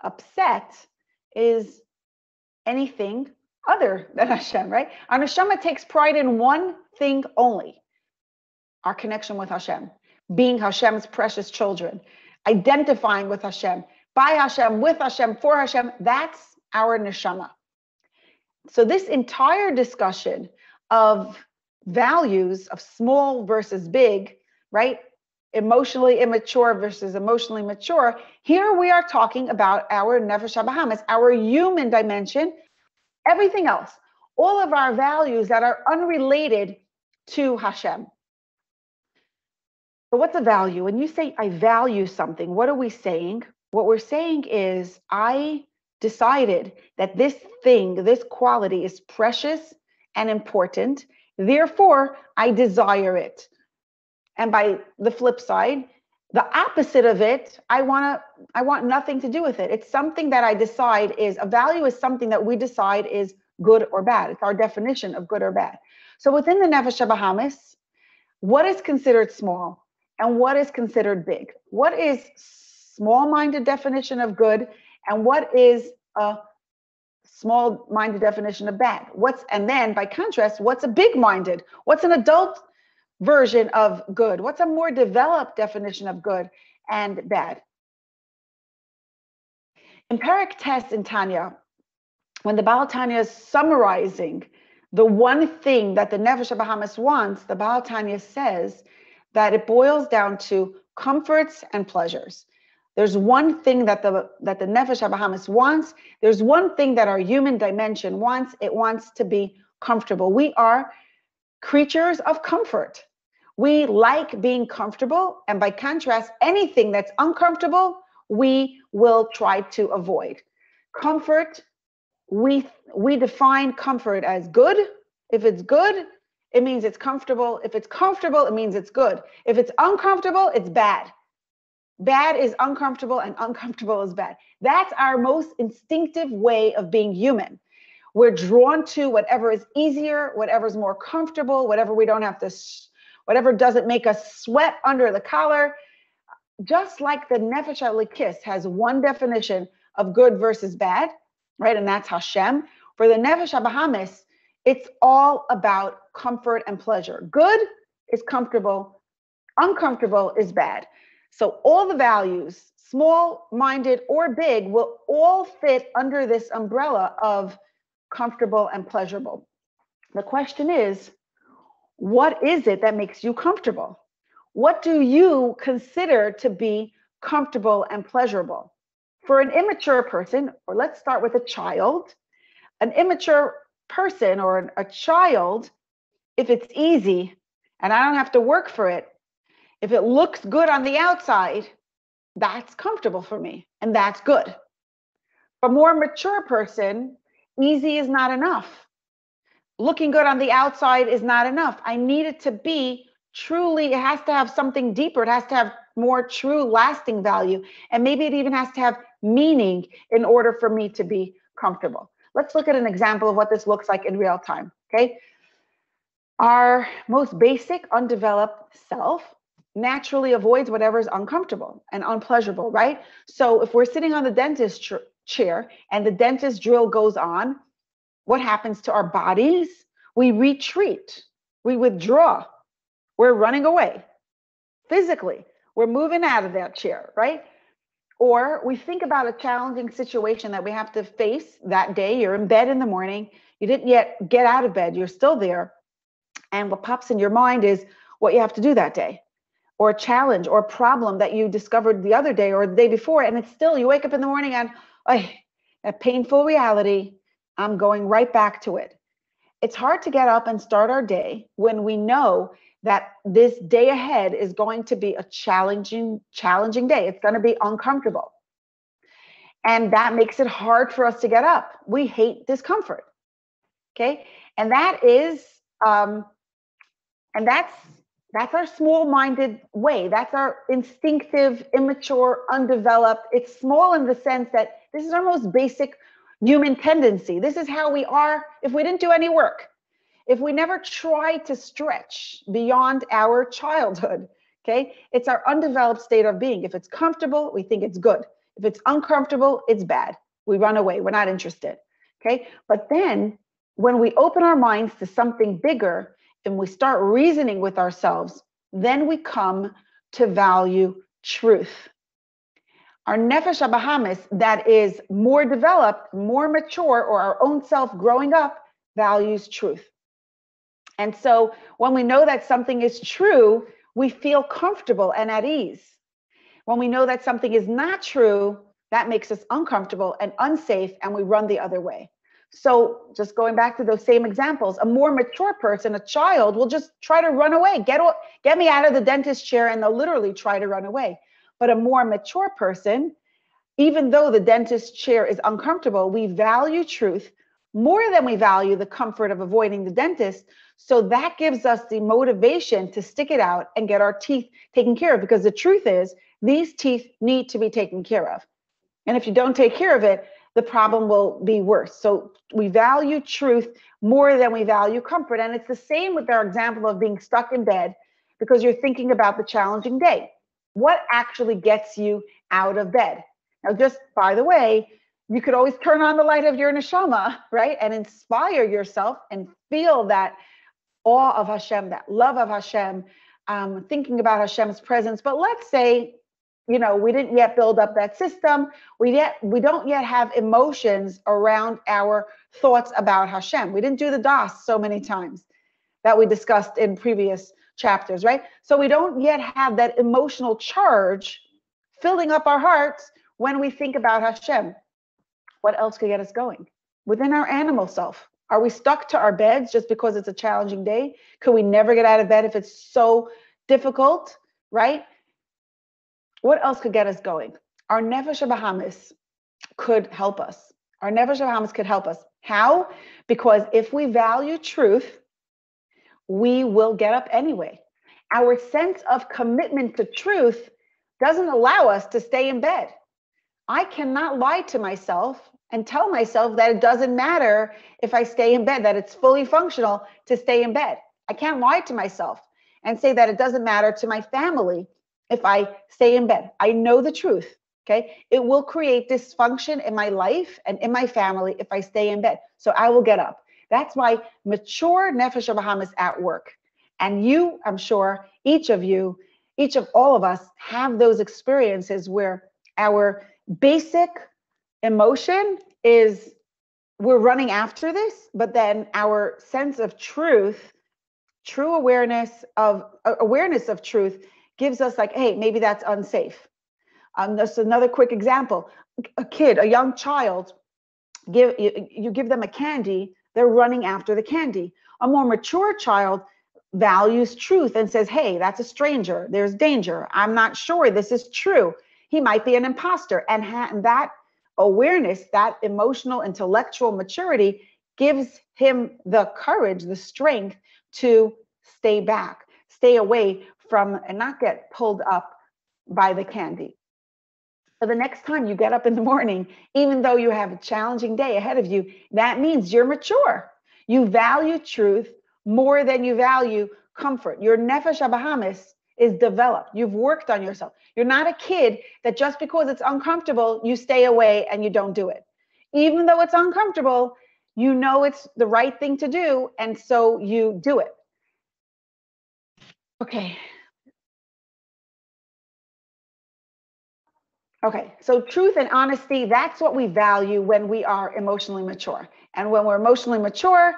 upset is anything other than Hashem, right? Our neshama takes pride in one thing only: our connection with Hashem, being Hashem's precious children, identifying with Hashem, by Hashem, with Hashem, for Hashem. That's our neshama. So this entire discussion of values of small versus big, right? Emotionally immature versus emotionally mature. Here we are talking about our nefesh habahamis, our human dimension, everything else, all of our values that are unrelated to Hashem. But what's a value? When you say I value something, what are we saying? What we're saying is I decided that this thing, this quality is precious and important. Therefore, I desire it. And by the flip side, the opposite of it, I want nothing to do with it. It's something that I decide is a value, is something that we decide is good or bad. It's our definition of good or bad. So within the nefesh habahamis, what is considered small and what is considered big? What is small-minded definition of good and what is a small-minded definition of bad? And then by contrast, what's a big-minded? What's an adult version of good? What's a more developed definition of good and bad? In Perek Tes in Tanya, when the Baal Tanya is summarizing the one thing that the nefesh habahamis wants, the Baal Tanya says that it boils down to comforts and pleasures. There's one thing that the nefesh habahamis wants. There's one thing that our human dimension wants. It wants to be comfortable. We are creatures of comfort. We like being comfortable, and by contrast, anything that's uncomfortable, we will try to avoid. Comfort, we define comfort as good. If it's good, it means it's comfortable. If it's comfortable, it means it's good. If it's uncomfortable, it's bad. Bad is uncomfortable and uncomfortable is bad. That's our most instinctive way of being human. We're drawn to whatever is easier, whatever's more comfortable, whatever we don't have to, whatever doesn't make us sweat under the collar. Just like the nefesh halikis has one definition of good versus bad, right? And that's Hashem. For the nefesh habahamis, it's all about comfort and pleasure. Good is comfortable, uncomfortable is bad. So all the values, small-minded or big, will all fit under this umbrella of comfortable and pleasurable. The question is, what is it that makes you comfortable? What do you consider to be comfortable and pleasurable? For an immature person, or let's start with a child, an immature person or a child, if it's easy and I don't have to work for it, if it looks good on the outside, that's comfortable for me and that's good. For a more mature person, easy is not enough. Looking good on the outside is not enough. I need it to be truly, it has to have something deeper. It has to have more true lasting value. And maybe it even has to have meaning in order for me to be comfortable. Let's look at an example of what this looks like in real time, okay? Our most basic undeveloped self naturally avoids whatever is uncomfortable and unpleasurable, right? So if we're sitting on the dentist chair and the dentist drill goes on, what happens to our bodies? We retreat, we withdraw, we're running away. Physically, we're moving out of that chair, right? Or we think about a challenging situation that we have to face that day. You're in bed in the morning, you didn't yet get out of bed, you're still there. And what pops in your mind is what you have to do that day, or a challenge or a problem that you discovered the other day or the day before. And it's still, you wake up in the morning and a painful reality, I'm going right back to it. It's hard to get up and start our day when we know that this day ahead is going to be a challenging day. It's going to be uncomfortable. And that makes it hard for us to get up. We hate discomfort. Okay. And that is, and that's our small-minded way. That's our instinctive, immature, undeveloped. It's small in the sense that this is our most basic human tendency. This is how we are if we didn't do any work. If we never try to stretch beyond our childhood, okay? It's our undeveloped state of being. If it's comfortable, we think it's good. If it's uncomfortable, it's bad. We run away. We're not interested, okay? But then when we open our minds to something bigger and we start reasoning with ourselves, then we come to value truth. Our nefesh habahamis that is more developed, more mature, or our own self growing up values truth. And so when we know that something is true, we feel comfortable and at ease. When we know that something is not true, that makes us uncomfortable and unsafe, and we run the other way. So just going back to those same examples, a more mature person, a child, will just try to run away. Get me out of the dentist chair, and they'll literally try to run away. But a more mature person, even though the dentist chair is uncomfortable, we value truth more than we value the comfort of avoiding the dentist. So that gives us the motivation to stick it out and get our teeth taken care of, because the truth is these teeth need to be taken care of. And if you don't take care of it, the problem will be worse. So we value truth more than we value comfort. And it's the same with our example of being stuck in bed because you're thinking about the challenging day. What actually gets you out of bed? Now, just by the way, you could always turn on the light of your neshama, right? And inspire yourself and feel that awe of Hashem, that love of Hashem, thinking about Hashem's presence. But let's say, we didn't yet build up that system. We don't yet have emotions around our thoughts about Hashem. We didn't do the das so many times that we discussed in previous chapters, right? So we don't yet have that emotional charge filling up our hearts when we think about Hashem. What else could get us going? Within our animal self, are we stuck to our beds just because it's a challenging day? Could we never get out of bed if it's so difficult, right? What else could get us going? Our nefesh habahamis could help us. Our nefesh habahamis could help us. How? Because if we value truth, we will get up anyway. Our sense of commitment to truth doesn't allow us to stay in bed. I cannot lie to myself and tell myself that it doesn't matter if I stay in bed, that it's fully functional to stay in bed. I can't lie to myself and say that it doesn't matter to my family if I stay in bed. I know the truth, okay? It will create dysfunction in my life and in my family if I stay in bed. So I will get up. That's why mature nefesh habahamis at work. And you, I'm sure, each of all of us have those experiences where our basic emotion is we're running after this, but then our sense of truth, true awareness of truth gives us like, hey, maybe that's unsafe. Just another quick example. A young child, you give them a candy, they're running after the candy. A more mature child values truth and says, hey, that's a stranger. There's danger. I'm not sure this is true. He might be an imposter. And that awareness, that emotional, intellectual maturity gives him the courage, the strength to stay back, stay away from, and not get pulled up by the candy. So the next time you get up in the morning, even though you have a challenging day ahead of you, that means you're mature. You value truth more than you value comfort. Your nefesh habahamis is developed. You've worked on yourself. You're not a kid that just because it's uncomfortable, you stay away and you don't do it. Even though it's uncomfortable, you know it's the right thing to do, and so you do it. Okay, so truth and honesty, that's what we value when we are emotionally mature. And when we're emotionally mature,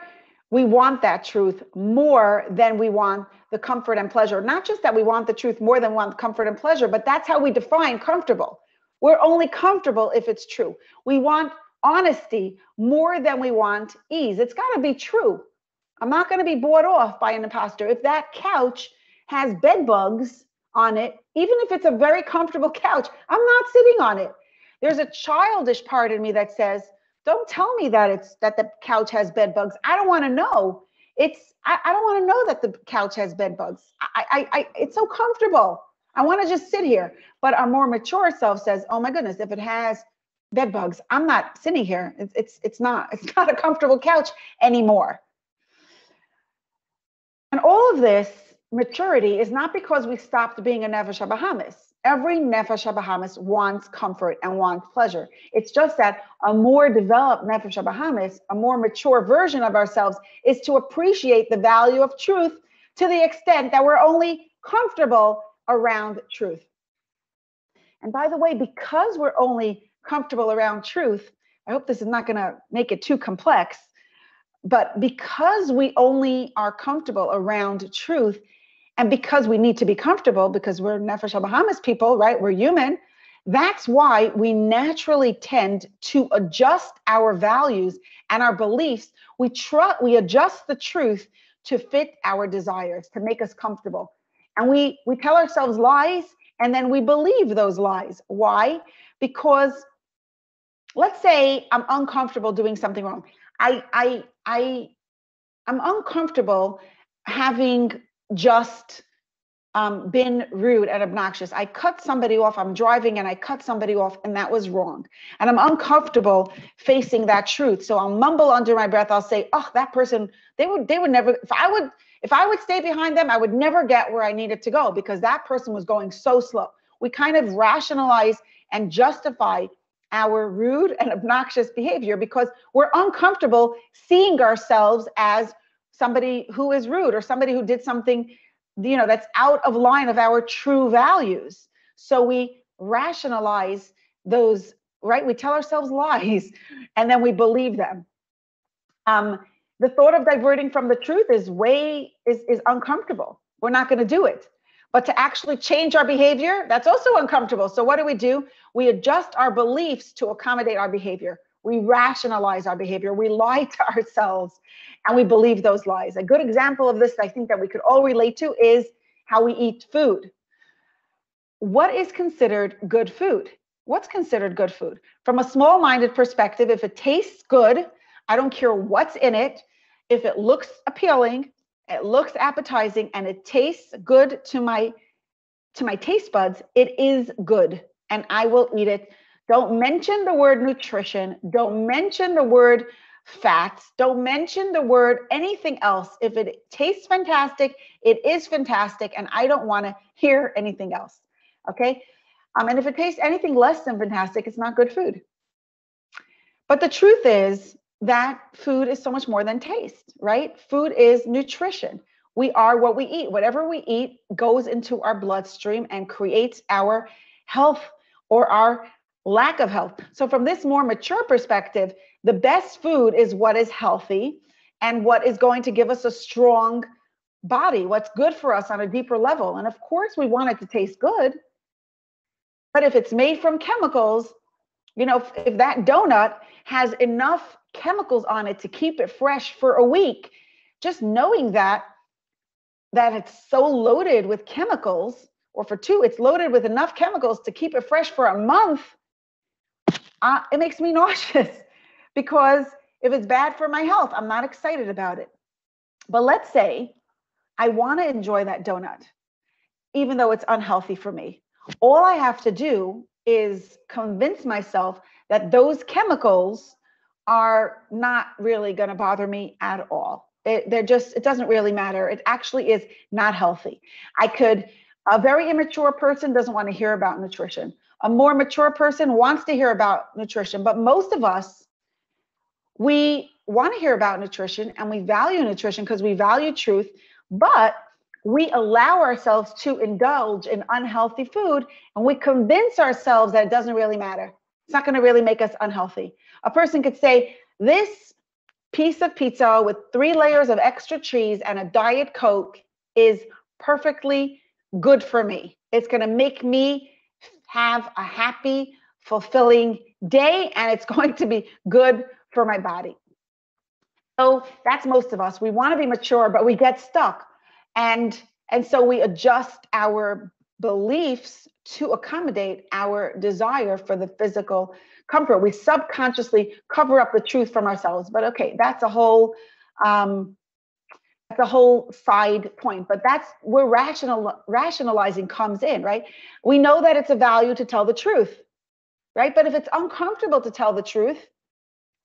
we want that truth more than we want the comfort and pleasure. Not just that we want the truth more than we want comfort and pleasure, but that's how we define comfortable. We're only comfortable if it's true. We want honesty more than we want ease. It's got to be true. I'm not going to be bought off by an imposter. If that couch has bed bugs on it, even if it's a very comfortable couch, I'm not sitting on it. There's a childish part in me that says, don't tell me that the couch has bed bugs. I don't want to know. I don't want to know that the couch has bed bugs. It's so comfortable. I want to just sit here. But our more mature self says, oh my goodness, if it has bed bugs, I'm not sitting here. It's not a comfortable couch anymore. And all of this maturity is not because we stopped being a nefesh habahamis Every nefesh habahamis wants comfort and wants pleasure. It's just that a more developed nefesh habahamis, a more mature version of ourselves, is to appreciate the value of truth to the extent that we're only comfortable around truth. And by the way, because we're only comfortable around truth, I hope this is not going to make it too complex, but because we only are comfortable around truth, and because we need to be comfortable, because we're Nefesh HaBahamis people, right? We're human. That's why we naturally tend to adjust our values and our beliefs. We adjust the truth to fit our desires, to make us comfortable. And we tell ourselves lies, and then we believe those lies. Why? Because let's say I'm uncomfortable doing something wrong. I'm uncomfortable having just been rude and obnoxious. I cut somebody off. I'm driving and I cut somebody off, and that was wrong. And I'm uncomfortable facing that truth. So I'll mumble under my breath. I'll say, "Oh, that person, they would never, if I would stay behind them, I would never get where I needed to go because that person was going so slow." We kind of rationalize and justify our rude and obnoxious behavior because we're uncomfortable seeing ourselves as somebody who is rude or somebody who did something, that's out of line of our true values. So we rationalize those, right? We tell ourselves lies and then we believe them. The thought of diverting from the truth is uncomfortable. We're not going to do it. But to actually change our behavior, that's also uncomfortable. So what do? We adjust our beliefs to accommodate our behavior. We rationalize our behavior. We lie to ourselves and we believe those lies. A good example of this, I think, that we could all relate to is how we eat food. What is considered good food? What's considered good food? From a small-minded perspective, if it tastes good, I don't care what's in it. If it looks appealing, it looks appetizing, and it tastes good to my taste buds, it is good, and I will eat it. Don't mention the word nutrition. Don't mention the word fats. Don't mention the word anything else. If it tastes fantastic, it is fantastic, and I don't want to hear anything else. Okay? And if it tastes anything less than fantastic, it's not good food. But the truth is that food is so much more than taste, right? Food is nutrition. We are what we eat. Whatever we eat goes into our bloodstream and creates our health or our lack of health. So from this more mature perspective, the best food is what is healthy and what is going to give us a strong body, what's good for us on a deeper level. And of course, we want it to taste good. But if it's made from chemicals, if that donut has enough chemicals on it to keep it fresh for a week, just knowing that it's so loaded with chemicals, or for two, it's loaded with enough chemicals to keep it fresh for a month, it makes me nauseous because if it's bad for my health, I'm not excited about it. But let's say I want to enjoy that donut, even though it's unhealthy for me. All I have to do is convince myself that those chemicals are not really going to bother me at all. It doesn't really matter. It actually is not healthy. A very immature person doesn't want to hear about nutrition. A more mature person wants to hear about nutrition, but most of us, we want to hear about nutrition and we value nutrition because we value truth, but we allow ourselves to indulge in unhealthy food and we convince ourselves that it doesn't really matter. It's not going to really make us unhealthy. A person could say, this piece of pizza with 3 layers of extra cheese and a Diet Coke is perfectly good for me. It's going to make me have a happy, fulfilling day, and it's going to be good for my body. So that's most of us. We want to be mature, but we get stuck. And so we adjust our beliefs to accommodate our desire for the physical comfort. We subconsciously cover up the truth from ourselves. But okay, that's a whole side point. But that's where rationalizing comes in, right? We know that it's a value to tell the truth, right? But if it's uncomfortable to tell the truth,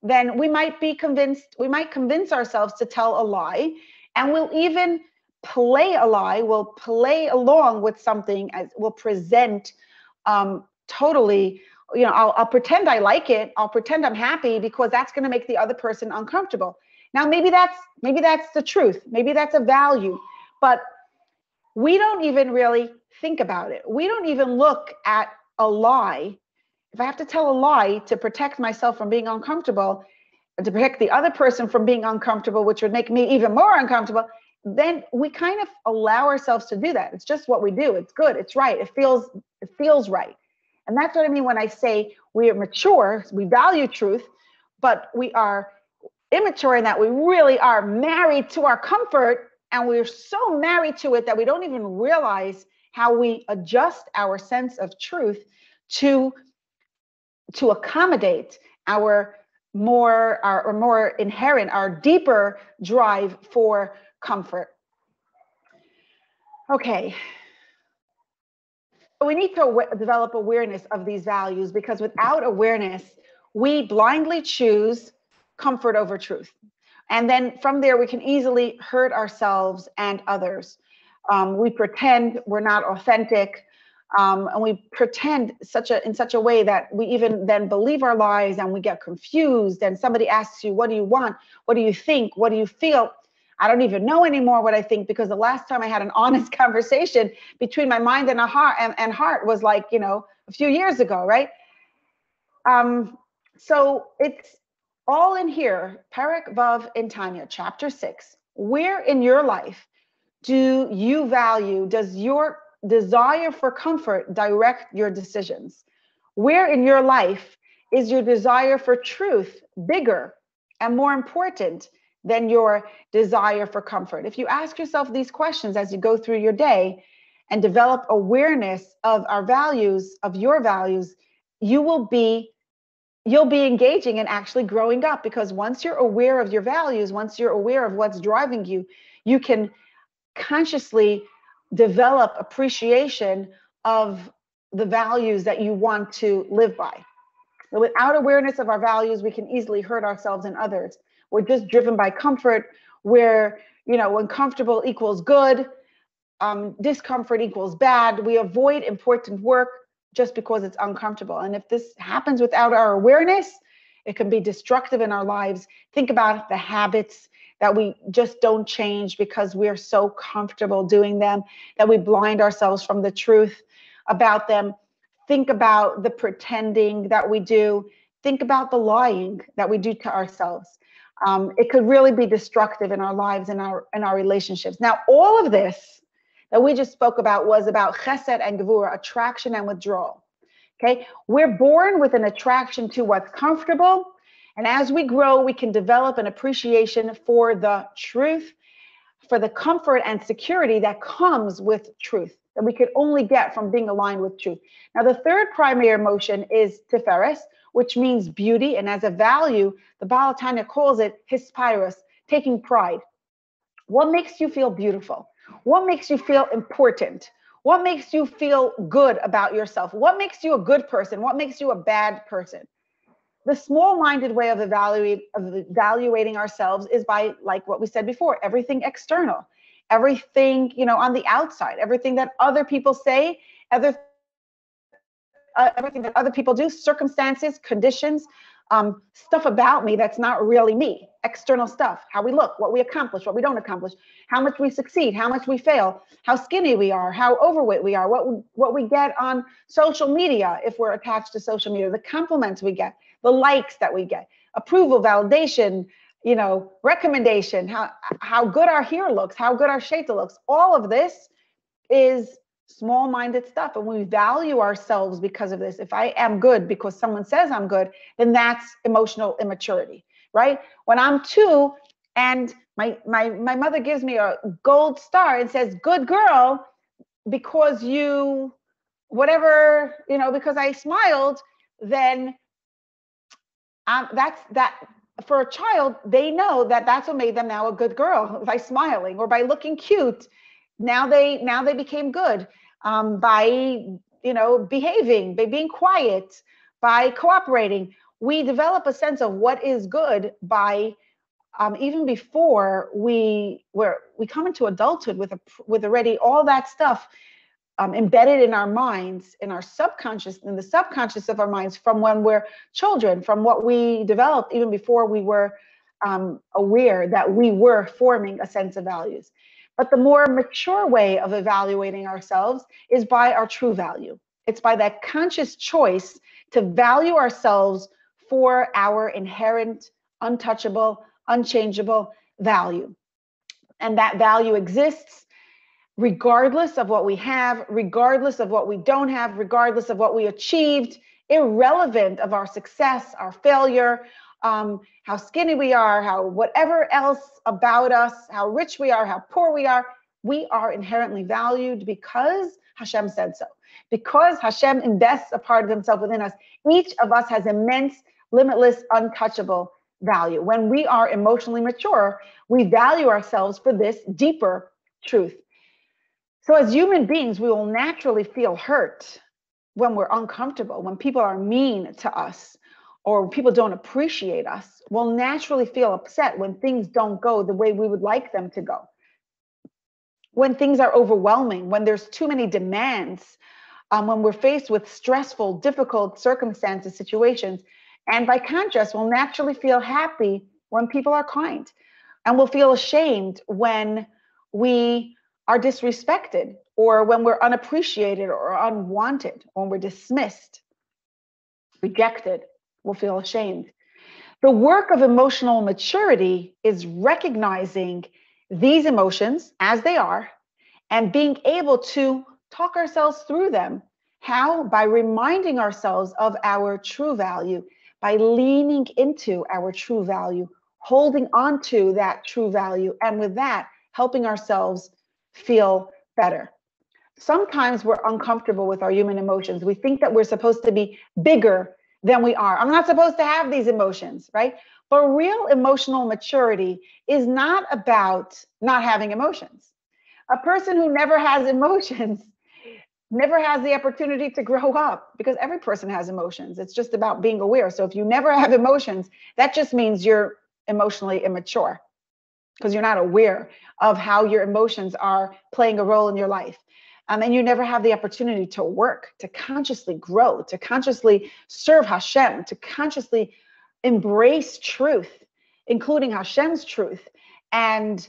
then we might convince ourselves to tell a lie, and we'll even play a lie. We'll play along with something, as we'll present totally, I'll pretend I like it. I'll pretend I'm happy because that's going to make the other person uncomfortable. Now, maybe that's the truth. Maybe that's a value, but we don't even really think about it. We don't even look at a lie. If I have to tell a lie to protect myself from being uncomfortable, and to protect the other person from being uncomfortable, which would make me even more uncomfortable, then we kind of allow ourselves to do that. It's just what we do. It's good. It's right. It feels right. And that's what I mean when I say we are mature, we value truth, but we are immature in that we really are married to our comfort, and we're so married to it that we don't even realize how we adjust our sense of truth to accommodate our more inherent, our deeper drive for comfort. Okay. We need to develop awareness of these values, because without awareness, we blindly choose comfort over truth. And then from there, we can easily hurt ourselves and others. We pretend we're not authentic. And we pretend in such a way that we even then believe our lies, and we get confused. And somebody asks you, what do you want? What do you think? What do you feel? I don't even know anymore what I think, because the last time I had an honest conversation between my mind and heart was like, a few years ago, right? So it's all in here, Perek Vav in Tanya, chapter 6. Where in your life do you value, does your desire for comfort direct your decisions? Where in your life is your desire for truth bigger and more important than your desire for comfort? If you ask yourself these questions as you go through your day and develop awareness of our values, of your values, you'll be engaging and actually growing up, because once you're aware of your values, once you're aware of what's driving you, you can consciously develop appreciation of the values that you want to live by. But without awareness of our values, we can easily hurt ourselves and others. We're just driven by comfort, where, when comfortable equals good, discomfort equals bad. We avoid important work just because it's uncomfortable. And if this happens without our awareness, it can be destructive in our lives. Think about the habits that we just don't change because we're so comfortable doing them, that we blind ourselves from the truth about them. Think about the pretending that we do. Think about the lying that we do to ourselves. It could really be destructive in our lives and our relationships. Now, all of this that we just spoke about was about chesed and gevura, attraction and withdrawal. Okay, we're born with an attraction to what's comfortable, and as we grow, we can develop an appreciation for the truth, for the comfort and security that comes with truth, that we could only get from being aligned with truth. Now, the third primary emotion is tiferes, which means beauty, and as a value, the Baal Tanya calls it hispyrus, taking pride. What makes you feel beautiful? What makes you feel important? What makes you feel good about yourself? What makes you a good person? What makes you a bad person? The small-minded way of evaluating ourselves is by, like what we said before, everything external, everything, on the outside, everything that other people say, everything that other people do, circumstances, conditions, stuff about me that's not really me, external stuff, how we look, what we accomplish, what we don't accomplish, how much we succeed, how much we fail, how skinny we are, how overweight we are, what we get on social media, if we're attached to social media, the compliments we get, the likes that we get, approval, validation, recommendation, how good our hair looks, how good our shape looks. All of this is small-minded stuff, and we value ourselves because of this. If I am good because someone says I'm good, then that's emotional immaturity, right? When I'm 2 and my mother gives me a gold star and says, good girl, because you, whatever, because I smiled, then that's that. For a child, they know that that's what made them now a good girl, by smiling or by looking cute. Now they became good by behaving, by being quiet, by cooperating. We develop a sense of what is good by even before we come into adulthood with already all that stuff embedded in our minds, in our subconscious, in the subconscious of our minds from when we're children, from what we developed even before we were aware that we were forming a sense of values. But the more mature way of evaluating ourselves is by our true value. It's by that conscious choice to value ourselves for our inherent, untouchable, unchangeable value. And that value exists regardless of what we have, regardless of what we don't have, regardless of what we achieved, irrelevant of our success, our failure, how skinny we are, how whatever else about us, how rich we are, how poor we are inherently valued because Hashem said so. Because Hashem invests a part of himself within us, each of us has immense, limitless, untouchable value. When we are emotionally mature, we value ourselves for this deeper truth. So as human beings, we will naturally feel hurt when we're uncomfortable, when people are mean to us, or people don't appreciate us. We'll naturally feel upset when things don't go the way we would like them to go. When things are overwhelming, when there's too many demands, when we're faced with stressful, difficult circumstances, situations. And by contrast, we'll naturally feel happy when people are kind. And we'll feel ashamed when we are disrespected, or when we're unappreciated or unwanted, when we're dismissed, rejected, we'll feel ashamed. The work of emotional maturity is recognizing these emotions as they are and being able to talk ourselves through them. How? By reminding ourselves of our true value, by leaning into our true value, holding on to that true value, and with that, helping ourselves feel better. Sometimes we're uncomfortable with our human emotions. We think that we're supposed to be bigger than we are. I'm not supposed to have these emotions, right? But real emotional maturity is not about not having emotions. A person who never has emotions never has the opportunity to grow up, because every person has emotions. It's just about being aware. So if you never have emotions, that just means you're emotionally immature, because you're not aware of how your emotions are playing a role in your life. And you never have the opportunity to work, to consciously grow, to consciously serve Hashem, to consciously embrace truth, including Hashem's truth, and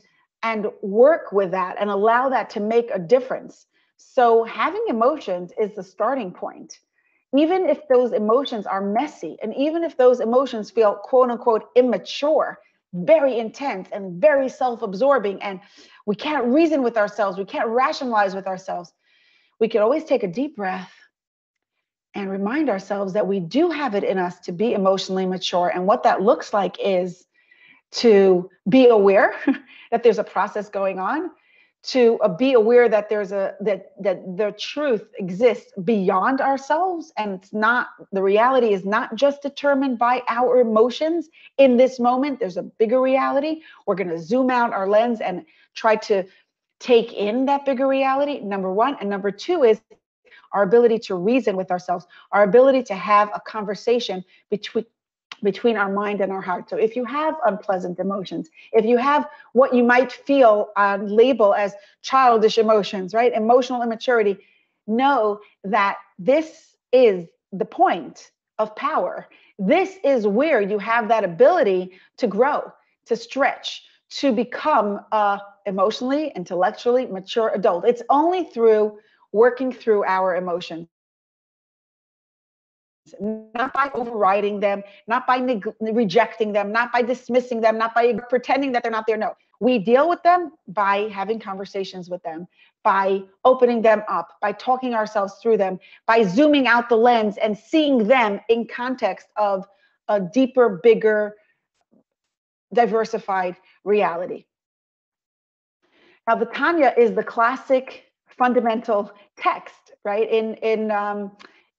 work with that and allow that to make a difference. So having emotions is the starting point. Even if those emotions are messy, and even if those emotions feel quote unquote immature, very intense and very self-absorbing, and we can't reason with ourselves, we can't rationalize with ourselves, we can always take a deep breath and remind ourselves that we do have it in us to be emotionally mature. And what that looks like is to be aware that there's a process going on, to be aware that there's that the truth exists beyond ourselves, and it's not, the reality is not just determined by our emotions in this moment. There's a bigger reality. We're going to zoom out our lens and try to take in that bigger reality, number one. And number two is our ability to reason with ourselves, our ability to have a conversation between our mind and our heart. So if you have unpleasant emotions, if you have what you might feel label as childish emotions, right? Emotional immaturity, know that this is the point of power. This is where you have that ability to grow, to stretch, to become a emotionally, intellectually mature adult. It's only through working through our emotions, not by overriding them, not by rejecting them, not by dismissing them, not by pretending that they're not there. No, we deal with them by having conversations with them, by opening them up, by talking ourselves through them, by zooming out the lens and seeing them in context of a deeper, bigger, diversified reality. Now, the Tanya is the classic fundamental text, right? In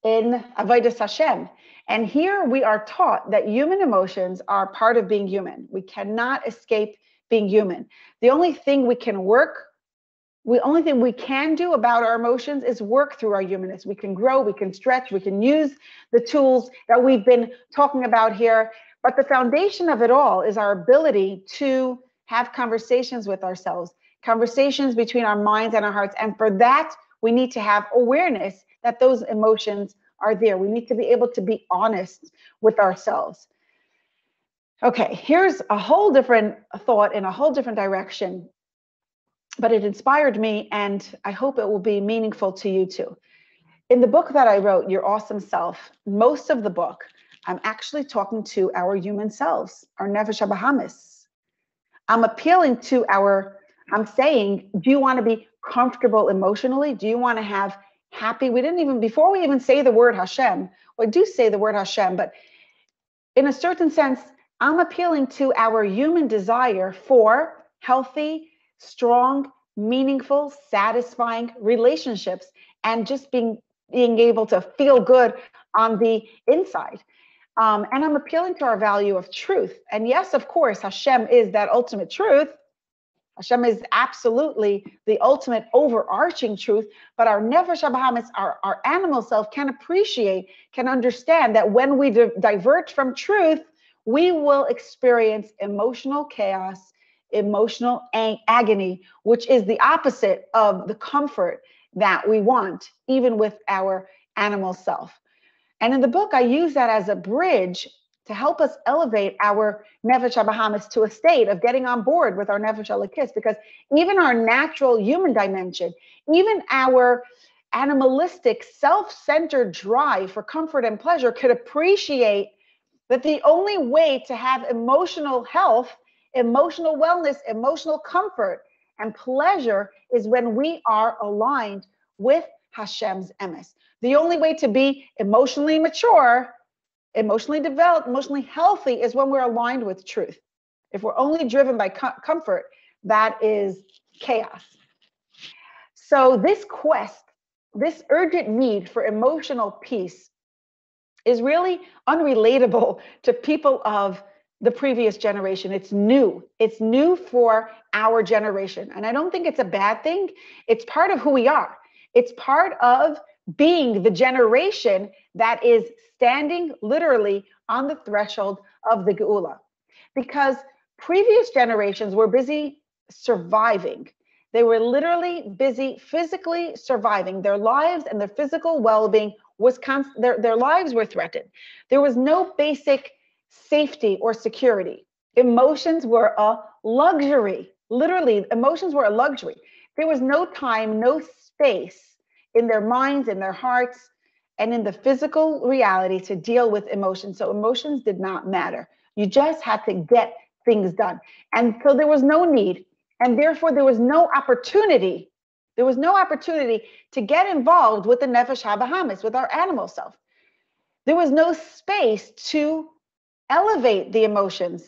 Avodas Hashem. And here we are taught that human emotions are part of being human. We cannot escape being human. The only thing we can do about our emotions is work through our humanness. We can grow, we can stretch, we can use the tools that we've been talking about here. But the foundation of it all is our ability to have conversations with ourselves, conversations between our minds and our hearts. And for that, We need to have awareness that those emotions are there. We need to be able to be honest with ourselves. Okay, here's a whole different thought in a whole different direction, but it inspired me, and I hope it will be meaningful to you too. In the book that I wrote, Your Awesome Self, most of the book, I'm actually talking to our human selves, our Nefesh HaBahamis. I'm appealing to I'm saying, do you want to be comfortable emotionally? Do you want to have happy? Before we even say the word Hashem, well, I do say the word Hashem, but in a certain sense, I'm appealing to our human desire for healthy, strong, meaningful, satisfying relationships, and just being able to feel good on the inside. And I'm appealing to our value of truth. And yes, of course, Hashem is that ultimate truth. Hashem is absolutely the ultimate overarching truth, but our Nefesh HaBahamis, our animal self, can appreciate, can understand that when we divert from truth, we will experience emotional chaos, emotional agony, which is the opposite of the comfort that we want, even with our animal self. And in the book, I use that as a bridge to help us elevate our Nefesh HaBahamis to a state of getting on board with our Nefesh HaLekis, because even our natural human dimension, even our animalistic, self-centered drive for comfort and pleasure could appreciate that the only way to have emotional health, emotional wellness, emotional comfort, and pleasure is when we are aligned with Hashem's emes. The only way to be emotionally mature, emotionally developed, emotionally healthy is when we're aligned with truth. If we're only driven by comfort, that is chaos. So this quest, this urgent need for emotional peace is really unrelatable to people of the previous generation. It's new. It's new for our generation. And I don't think it's a bad thing. It's part of who we are. It's part of being the generation that is standing literally on the threshold of the Geula. Because previous generations were busy surviving. They were literally busy physically surviving. Their lives and their physical well-being was their lives were threatened. There was no basic safety or security. Emotions were a luxury. Literally, emotions were a luxury. There was no time, no space in their minds, in their hearts, and in the physical reality to deal with emotions. So emotions did not matter. You just had to get things done. And so there was no need. And therefore, there was no opportunity. There was no opportunity to get involved with the Nefesh HaBahamis, with our animal self. There was no space to elevate the emotions.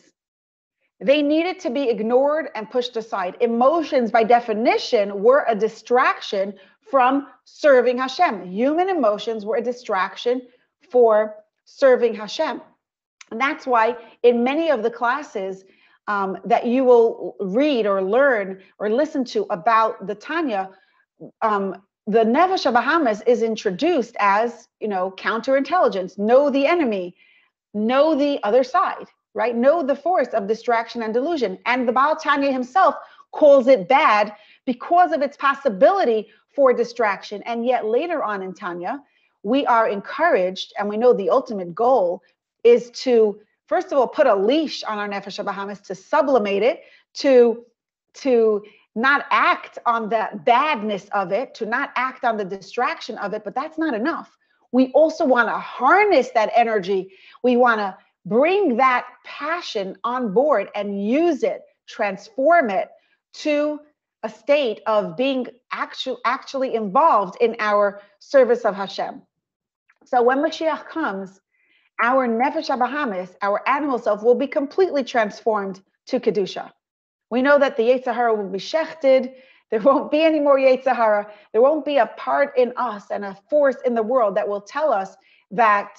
They needed to be ignored and pushed aside. Emotions, by definition, were a distraction from serving Hashem. Human emotions were a distraction for serving Hashem. And that's why in many of the classes that you will read or learn or listen to about the Tanya, the Nefesh HaBahamis is introduced as, counterintelligence, know the enemy, know the other side, right? Know the force of distraction and delusion. And the Baal Tanya himself calls it bad because of its possibility for distraction. And yet later on in Tanya, we are encouraged, and we know the ultimate goal is to, first of all, put a leash on our Nefesh HaBahamis, to sublimate it, to not act on the badness of it, to not act on the distraction of it, but that's not enough. We also want to harness that energy. We want to bring that passion on board and use it, transform it to a state of being actually involved in our service of Hashem. So when Mashiach comes, our Nefesh HaBahamis, our animal self, will be completely transformed to Kedusha. We know that the Yetzer Hara will be shechted. There won't be any more Yetzer Hara. There won't be a part in us and a force in the world that will tell us that,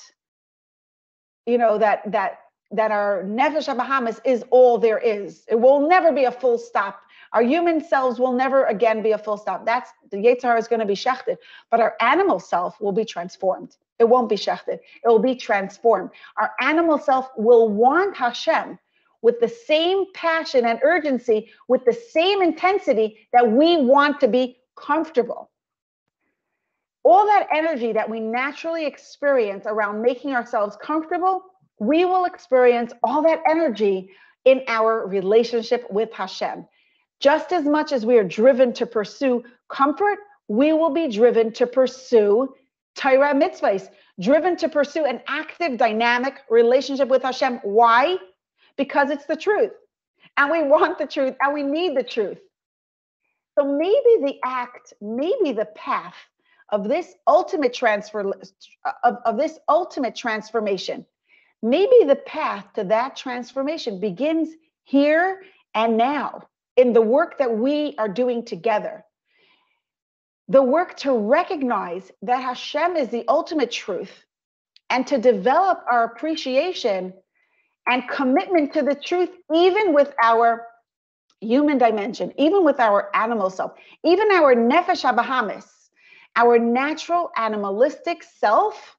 that our Nefesh HaBahamis is all there is. It will never be a full stop. Our human selves will never again be a full stop. That's the Yetzer Hara is going to be shechted, but our animal self will be transformed. It won't be shechted. It will be transformed. Our animal self will want Hashem with the same passion and urgency, with the same intensity that we want to be comfortable. all that energy that we naturally experience around making ourselves comfortable, we will experience all that energy in our relationship with Hashem. Just as much as we are driven to pursue comfort, we will be driven to pursue Torah mitzvahs, driven to pursue an active, dynamic relationship with Hashem. Why? Because it's the truth. And we want the truth, and we need the truth. So maybe the act, maybe the path of this ultimate transformation, maybe the path to that transformation begins here and now in the work that we are doing together. The work to recognize that Hashem is the ultimate truth and to develop our appreciation and commitment to the truth, even with our human dimension, even with our animal self, even our nefesh habahamis, our natural animalistic self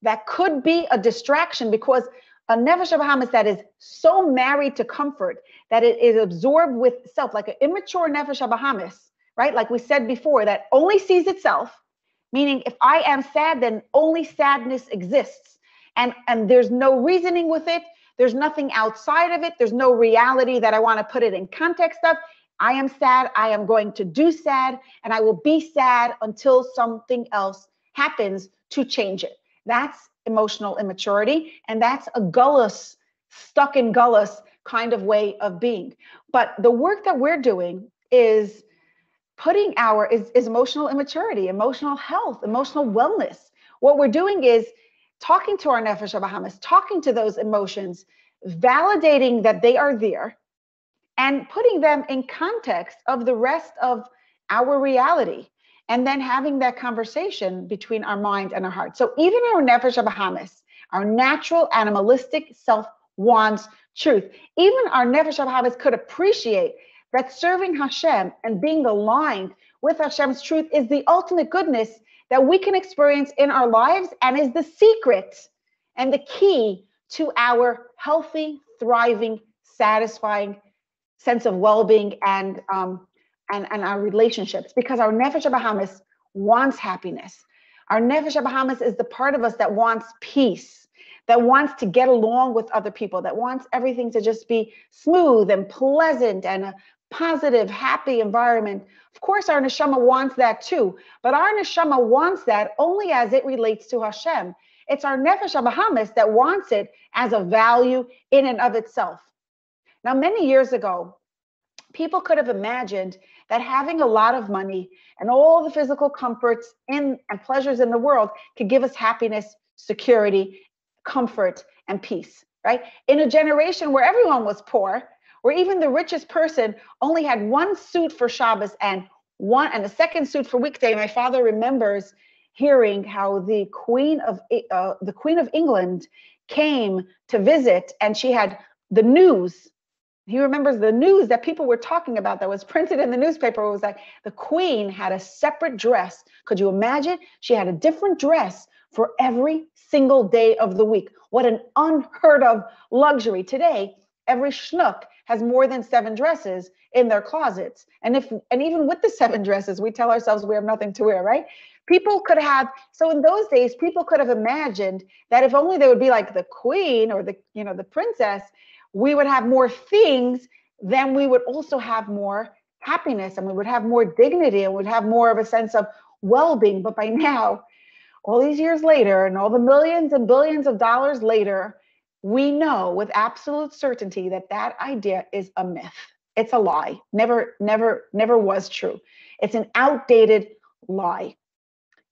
that could be a distraction, because a nefesh habahamis that is so married to comfort that it is absorbed with self, like an immature nefesh habahamis, right? Like we said before, that only sees itself, meaning if I am sad, then only sadness exists. And there's no reasoning with it. There's nothing outside of it. There's no reality that I want to put it in context of. I am sad. I am going to do sad, and I will be sad until something else happens to change it. That's emotional immaturity, and that's a gullus, stuck in gullus kind of way of being. But the work that we're doing is putting is emotional immaturity, emotional health, emotional wellness. What we're doing is talking to our nefesh habahamis, talking to those emotions, validating that they are there, and putting them in context of the rest of our reality, and then having that conversation between our mind and our heart. So even our nefesh habahamis, our natural animalistic self, wants truth. Even our nefesh habahamis could appreciate that serving Hashem and being aligned with Hashem's truth is the ultimate goodness that we can experience in our lives, and is the secret and the key to our healthy, thriving, satisfying sense of well-being and our relationships. Because our nefesh habahamis wants happiness. Our nefesh habahamis is the part of us that wants peace, that wants to get along with other people, that wants everything to just be smooth and pleasant and a positive, happy environment. Of course, our neshama wants that too, but our neshama wants that only as it relates to Hashem. It's our nefesh habahamis that wants it as a value in and of itself. Now, many years ago, people could have imagined that having a lot of money and all the physical comforts and pleasures in the world could give us happiness, security, comfort, and peace, right? In a generation where everyone was poor, where even the richest person only had one suit for Shabbos and a second suit for weekday. My father remembers hearing how the Queen of England came to visit, and she had the news. He remembers the news that people were talking about that was printed in the newspaper. It was like the Queen had a separate dress. Could you imagine? She had a different dress for every single day of the week. What an unheard of luxury. Today, every schnook has more than 7 dresses in their closets. And even with the 7 dresses, we tell ourselves we have nothing to wear, right? So in those days, people could have imagined that if only they would be like the queen or the princess, we would have more things, then we would also have more happiness, and we would have more dignity, and we'd have more of a sense of well-being. But by now, all these years later, and all the millions and billions of dollars later, we know with absolute certainty that that idea is a myth. It's a lie. Never was true. It's an outdated lie.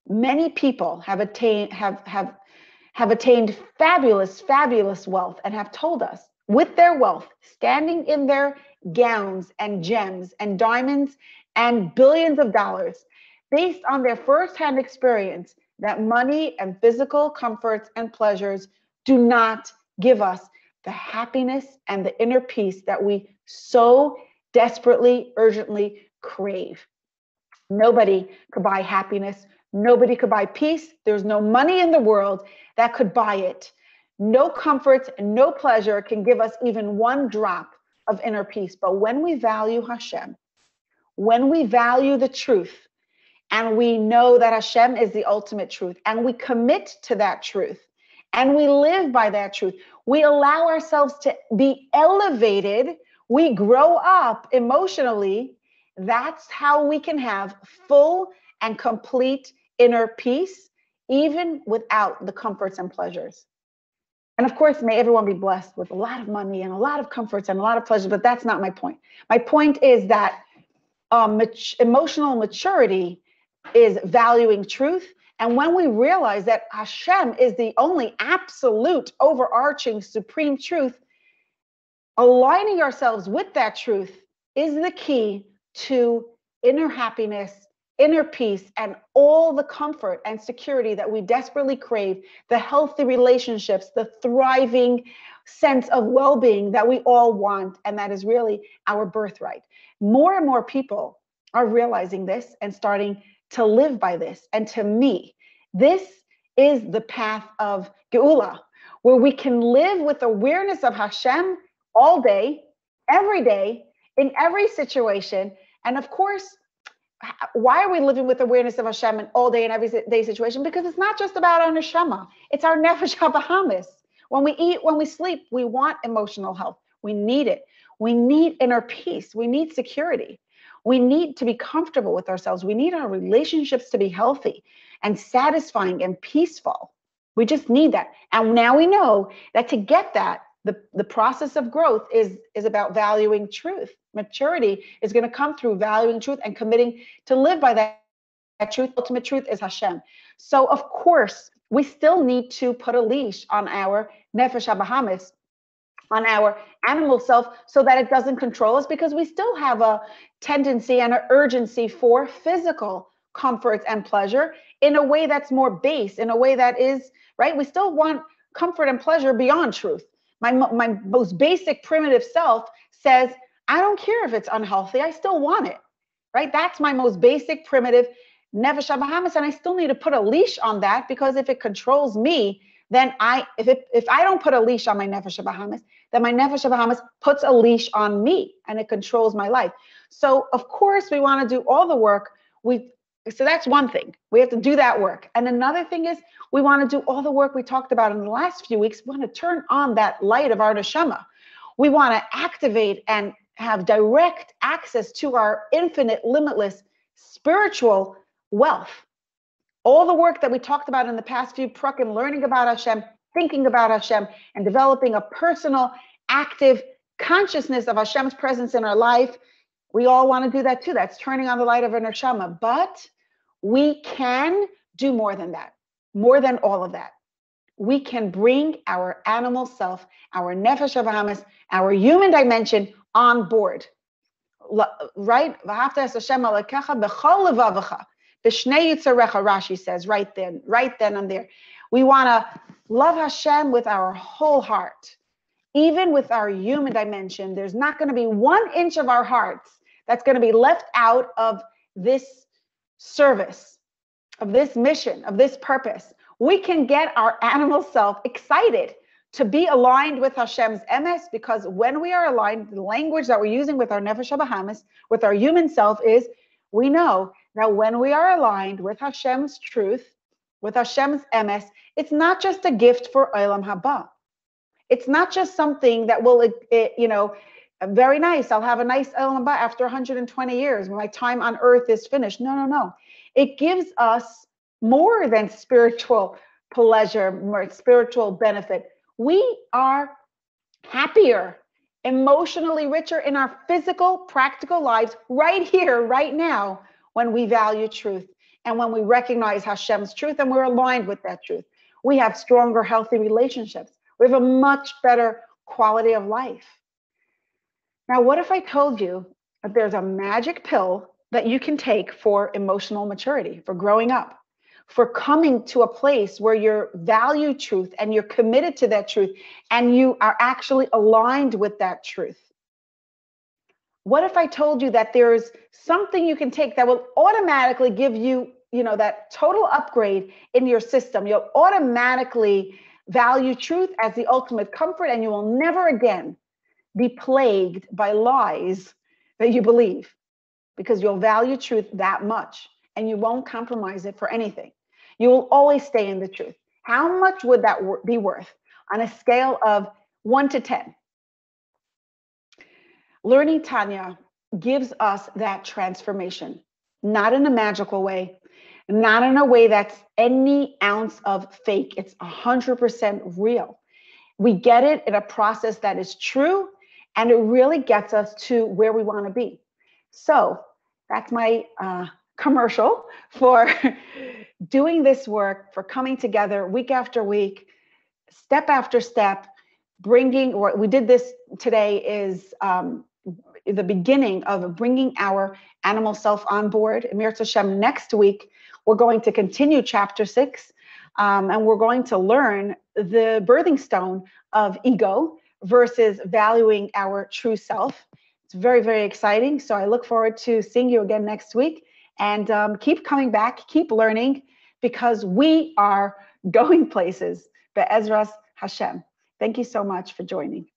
Many people have attained fabulous wealth, and have told us, with their wealth, standing in their gowns and gems and diamonds and billions of dollars, based on their firsthand experience, that money and physical comforts and pleasures do not give us the happiness and the inner peace that we so desperately, urgently crave. Nobody could buy happiness. Nobody could buy peace. There's no money in the world that could buy it. No comfort and no pleasure can give us even one drop of inner peace. But when we value Hashem, when we value the truth, and we know that Hashem is the ultimate truth, and we commit to that truth, and we live by that truth, we allow ourselves to be elevated, we grow up emotionally, that's how we can have full and complete inner peace, even without the comforts and pleasures. And of course, may everyone be blessed with a lot of money and a lot of comforts and a lot of pleasures, but that's not my point. My point is that emotional maturity is valuing truth. And when we realize that Hashem is the only absolute, overarching, supreme truth, aligning ourselves with that truth is the key to inner happiness, inner peace, and all the comfort and security that we desperately crave, the healthy relationships, the thriving sense of well-being that we all want, and that is really our birthright. More and more people are realizing this and starting to live by this. And to me, this is the path of Geula, where we can live with awareness of Hashem all day, every day, in every situation. And of course, why are we living with awareness of Hashem in all day and every day situation? Because it's not just about our neshama, it's our nefesh habahamis. When we eat, when we sleep, we want emotional health. We need it. We need inner peace. We need security. We need to be comfortable with ourselves. We need our relationships to be healthy and satisfying and peaceful. We just need that. And now we know that to get that, the process of growth is about valuing truth. Maturity is going to come through valuing truth and committing to live by that truth. Ultimate truth is Hashem. So of course, we still need to put a leash on our nefesh habahamis, on our animal self, so that it doesn't control us, because we still have a tendency and an urgency for physical comforts and pleasure in a way that's more base, in a way that is, right? We still want comfort and pleasure beyond truth. My most basic primitive self says, I don't care if it's unhealthy, I still want it, right? That's my most basic primitive nefesh habahamis, and I still need to put a leash on that, because if it controls me, then if I don't put a leash on my nefesh habahamis, then my nefesh habahamis puts a leash on me and it controls my life. So of course we want to do all the work. So that's one thing. We have to do that work. And another thing is we want to do all the work we talked about in the last few weeks. We want to turn on that light of our neshama. We want to activate and have direct access to our infinite, limitless spiritual wealth. All the work that we talked about in the past few prakim, learning about Hashem, thinking about Hashem, and developing a personal, active consciousness of Hashem's presence in our life. We all want to do that too. That's turning on the light of our neshama. But we can do more than that, more than all of that. We can bring our animal self, our nefesh habahamis, our human dimension on board. Right? V'ahavta es Hashem Elokecha b'chol levavecha. B'shnei yitzarecha, Rashi says, right then and there. We want to love Hashem with our whole heart. Even with our human dimension, there's not going to be 1 inch of our hearts that's going to be left out of this service, of this mission, of this purpose. We can get our animal self excited to be aligned with Hashem's emes, because when we are aligned, the language that we're using with our nefesh habahamis, with our human self, is we know that when we are aligned with Hashem's truth, with Hashem's emes, it's not just a gift for Olam Haba. It's not just something that will, very nice. I'll have a nice Olam Haba after 120 years when my time on earth is finished. No. It gives us more than spiritual pleasure, more spiritual benefit. We are happier, emotionally richer in our physical, practical lives right here, right now, when we value truth and when we recognize Hashem's truth and we're aligned with that truth. We have stronger, healthy relationships. We have a much better quality of life. Now, what if I told you that there's a magic pill that you can take for emotional maturity, for growing up, for coming to a place where you value truth and you're committed to that truth and you are actually aligned with that truth? What if I told you that there's something you can take that will automatically give you, that total upgrade in your system? You'll automatically value truth as the ultimate comfort, and you will never again be plagued by lies that you believe, because you'll value truth that much. and you won't compromise it for anything. You will always stay in the truth. How much would that be worth on a scale of 1 to 10? Learning Tanya gives us that transformation, not in a magical way, not in a way that's any ounce of fake. It's 100% real. We get it in a process that is true, and it really gets us to where we want to be. So that's my commercial for doing this work, for coming together week after week, step after step, bringing what we did this today is the beginning of bringing our animal self on board. Emir Tashem, next week, we're going to continue chapter 6, and we're going to learn the birthing stone of ego versus valuing our true self. It's very, very exciting. So I look forward to seeing you again next week, and keep coming back, keep learning, because we are going places. Be'ezras Hashem. Thank you so much for joining.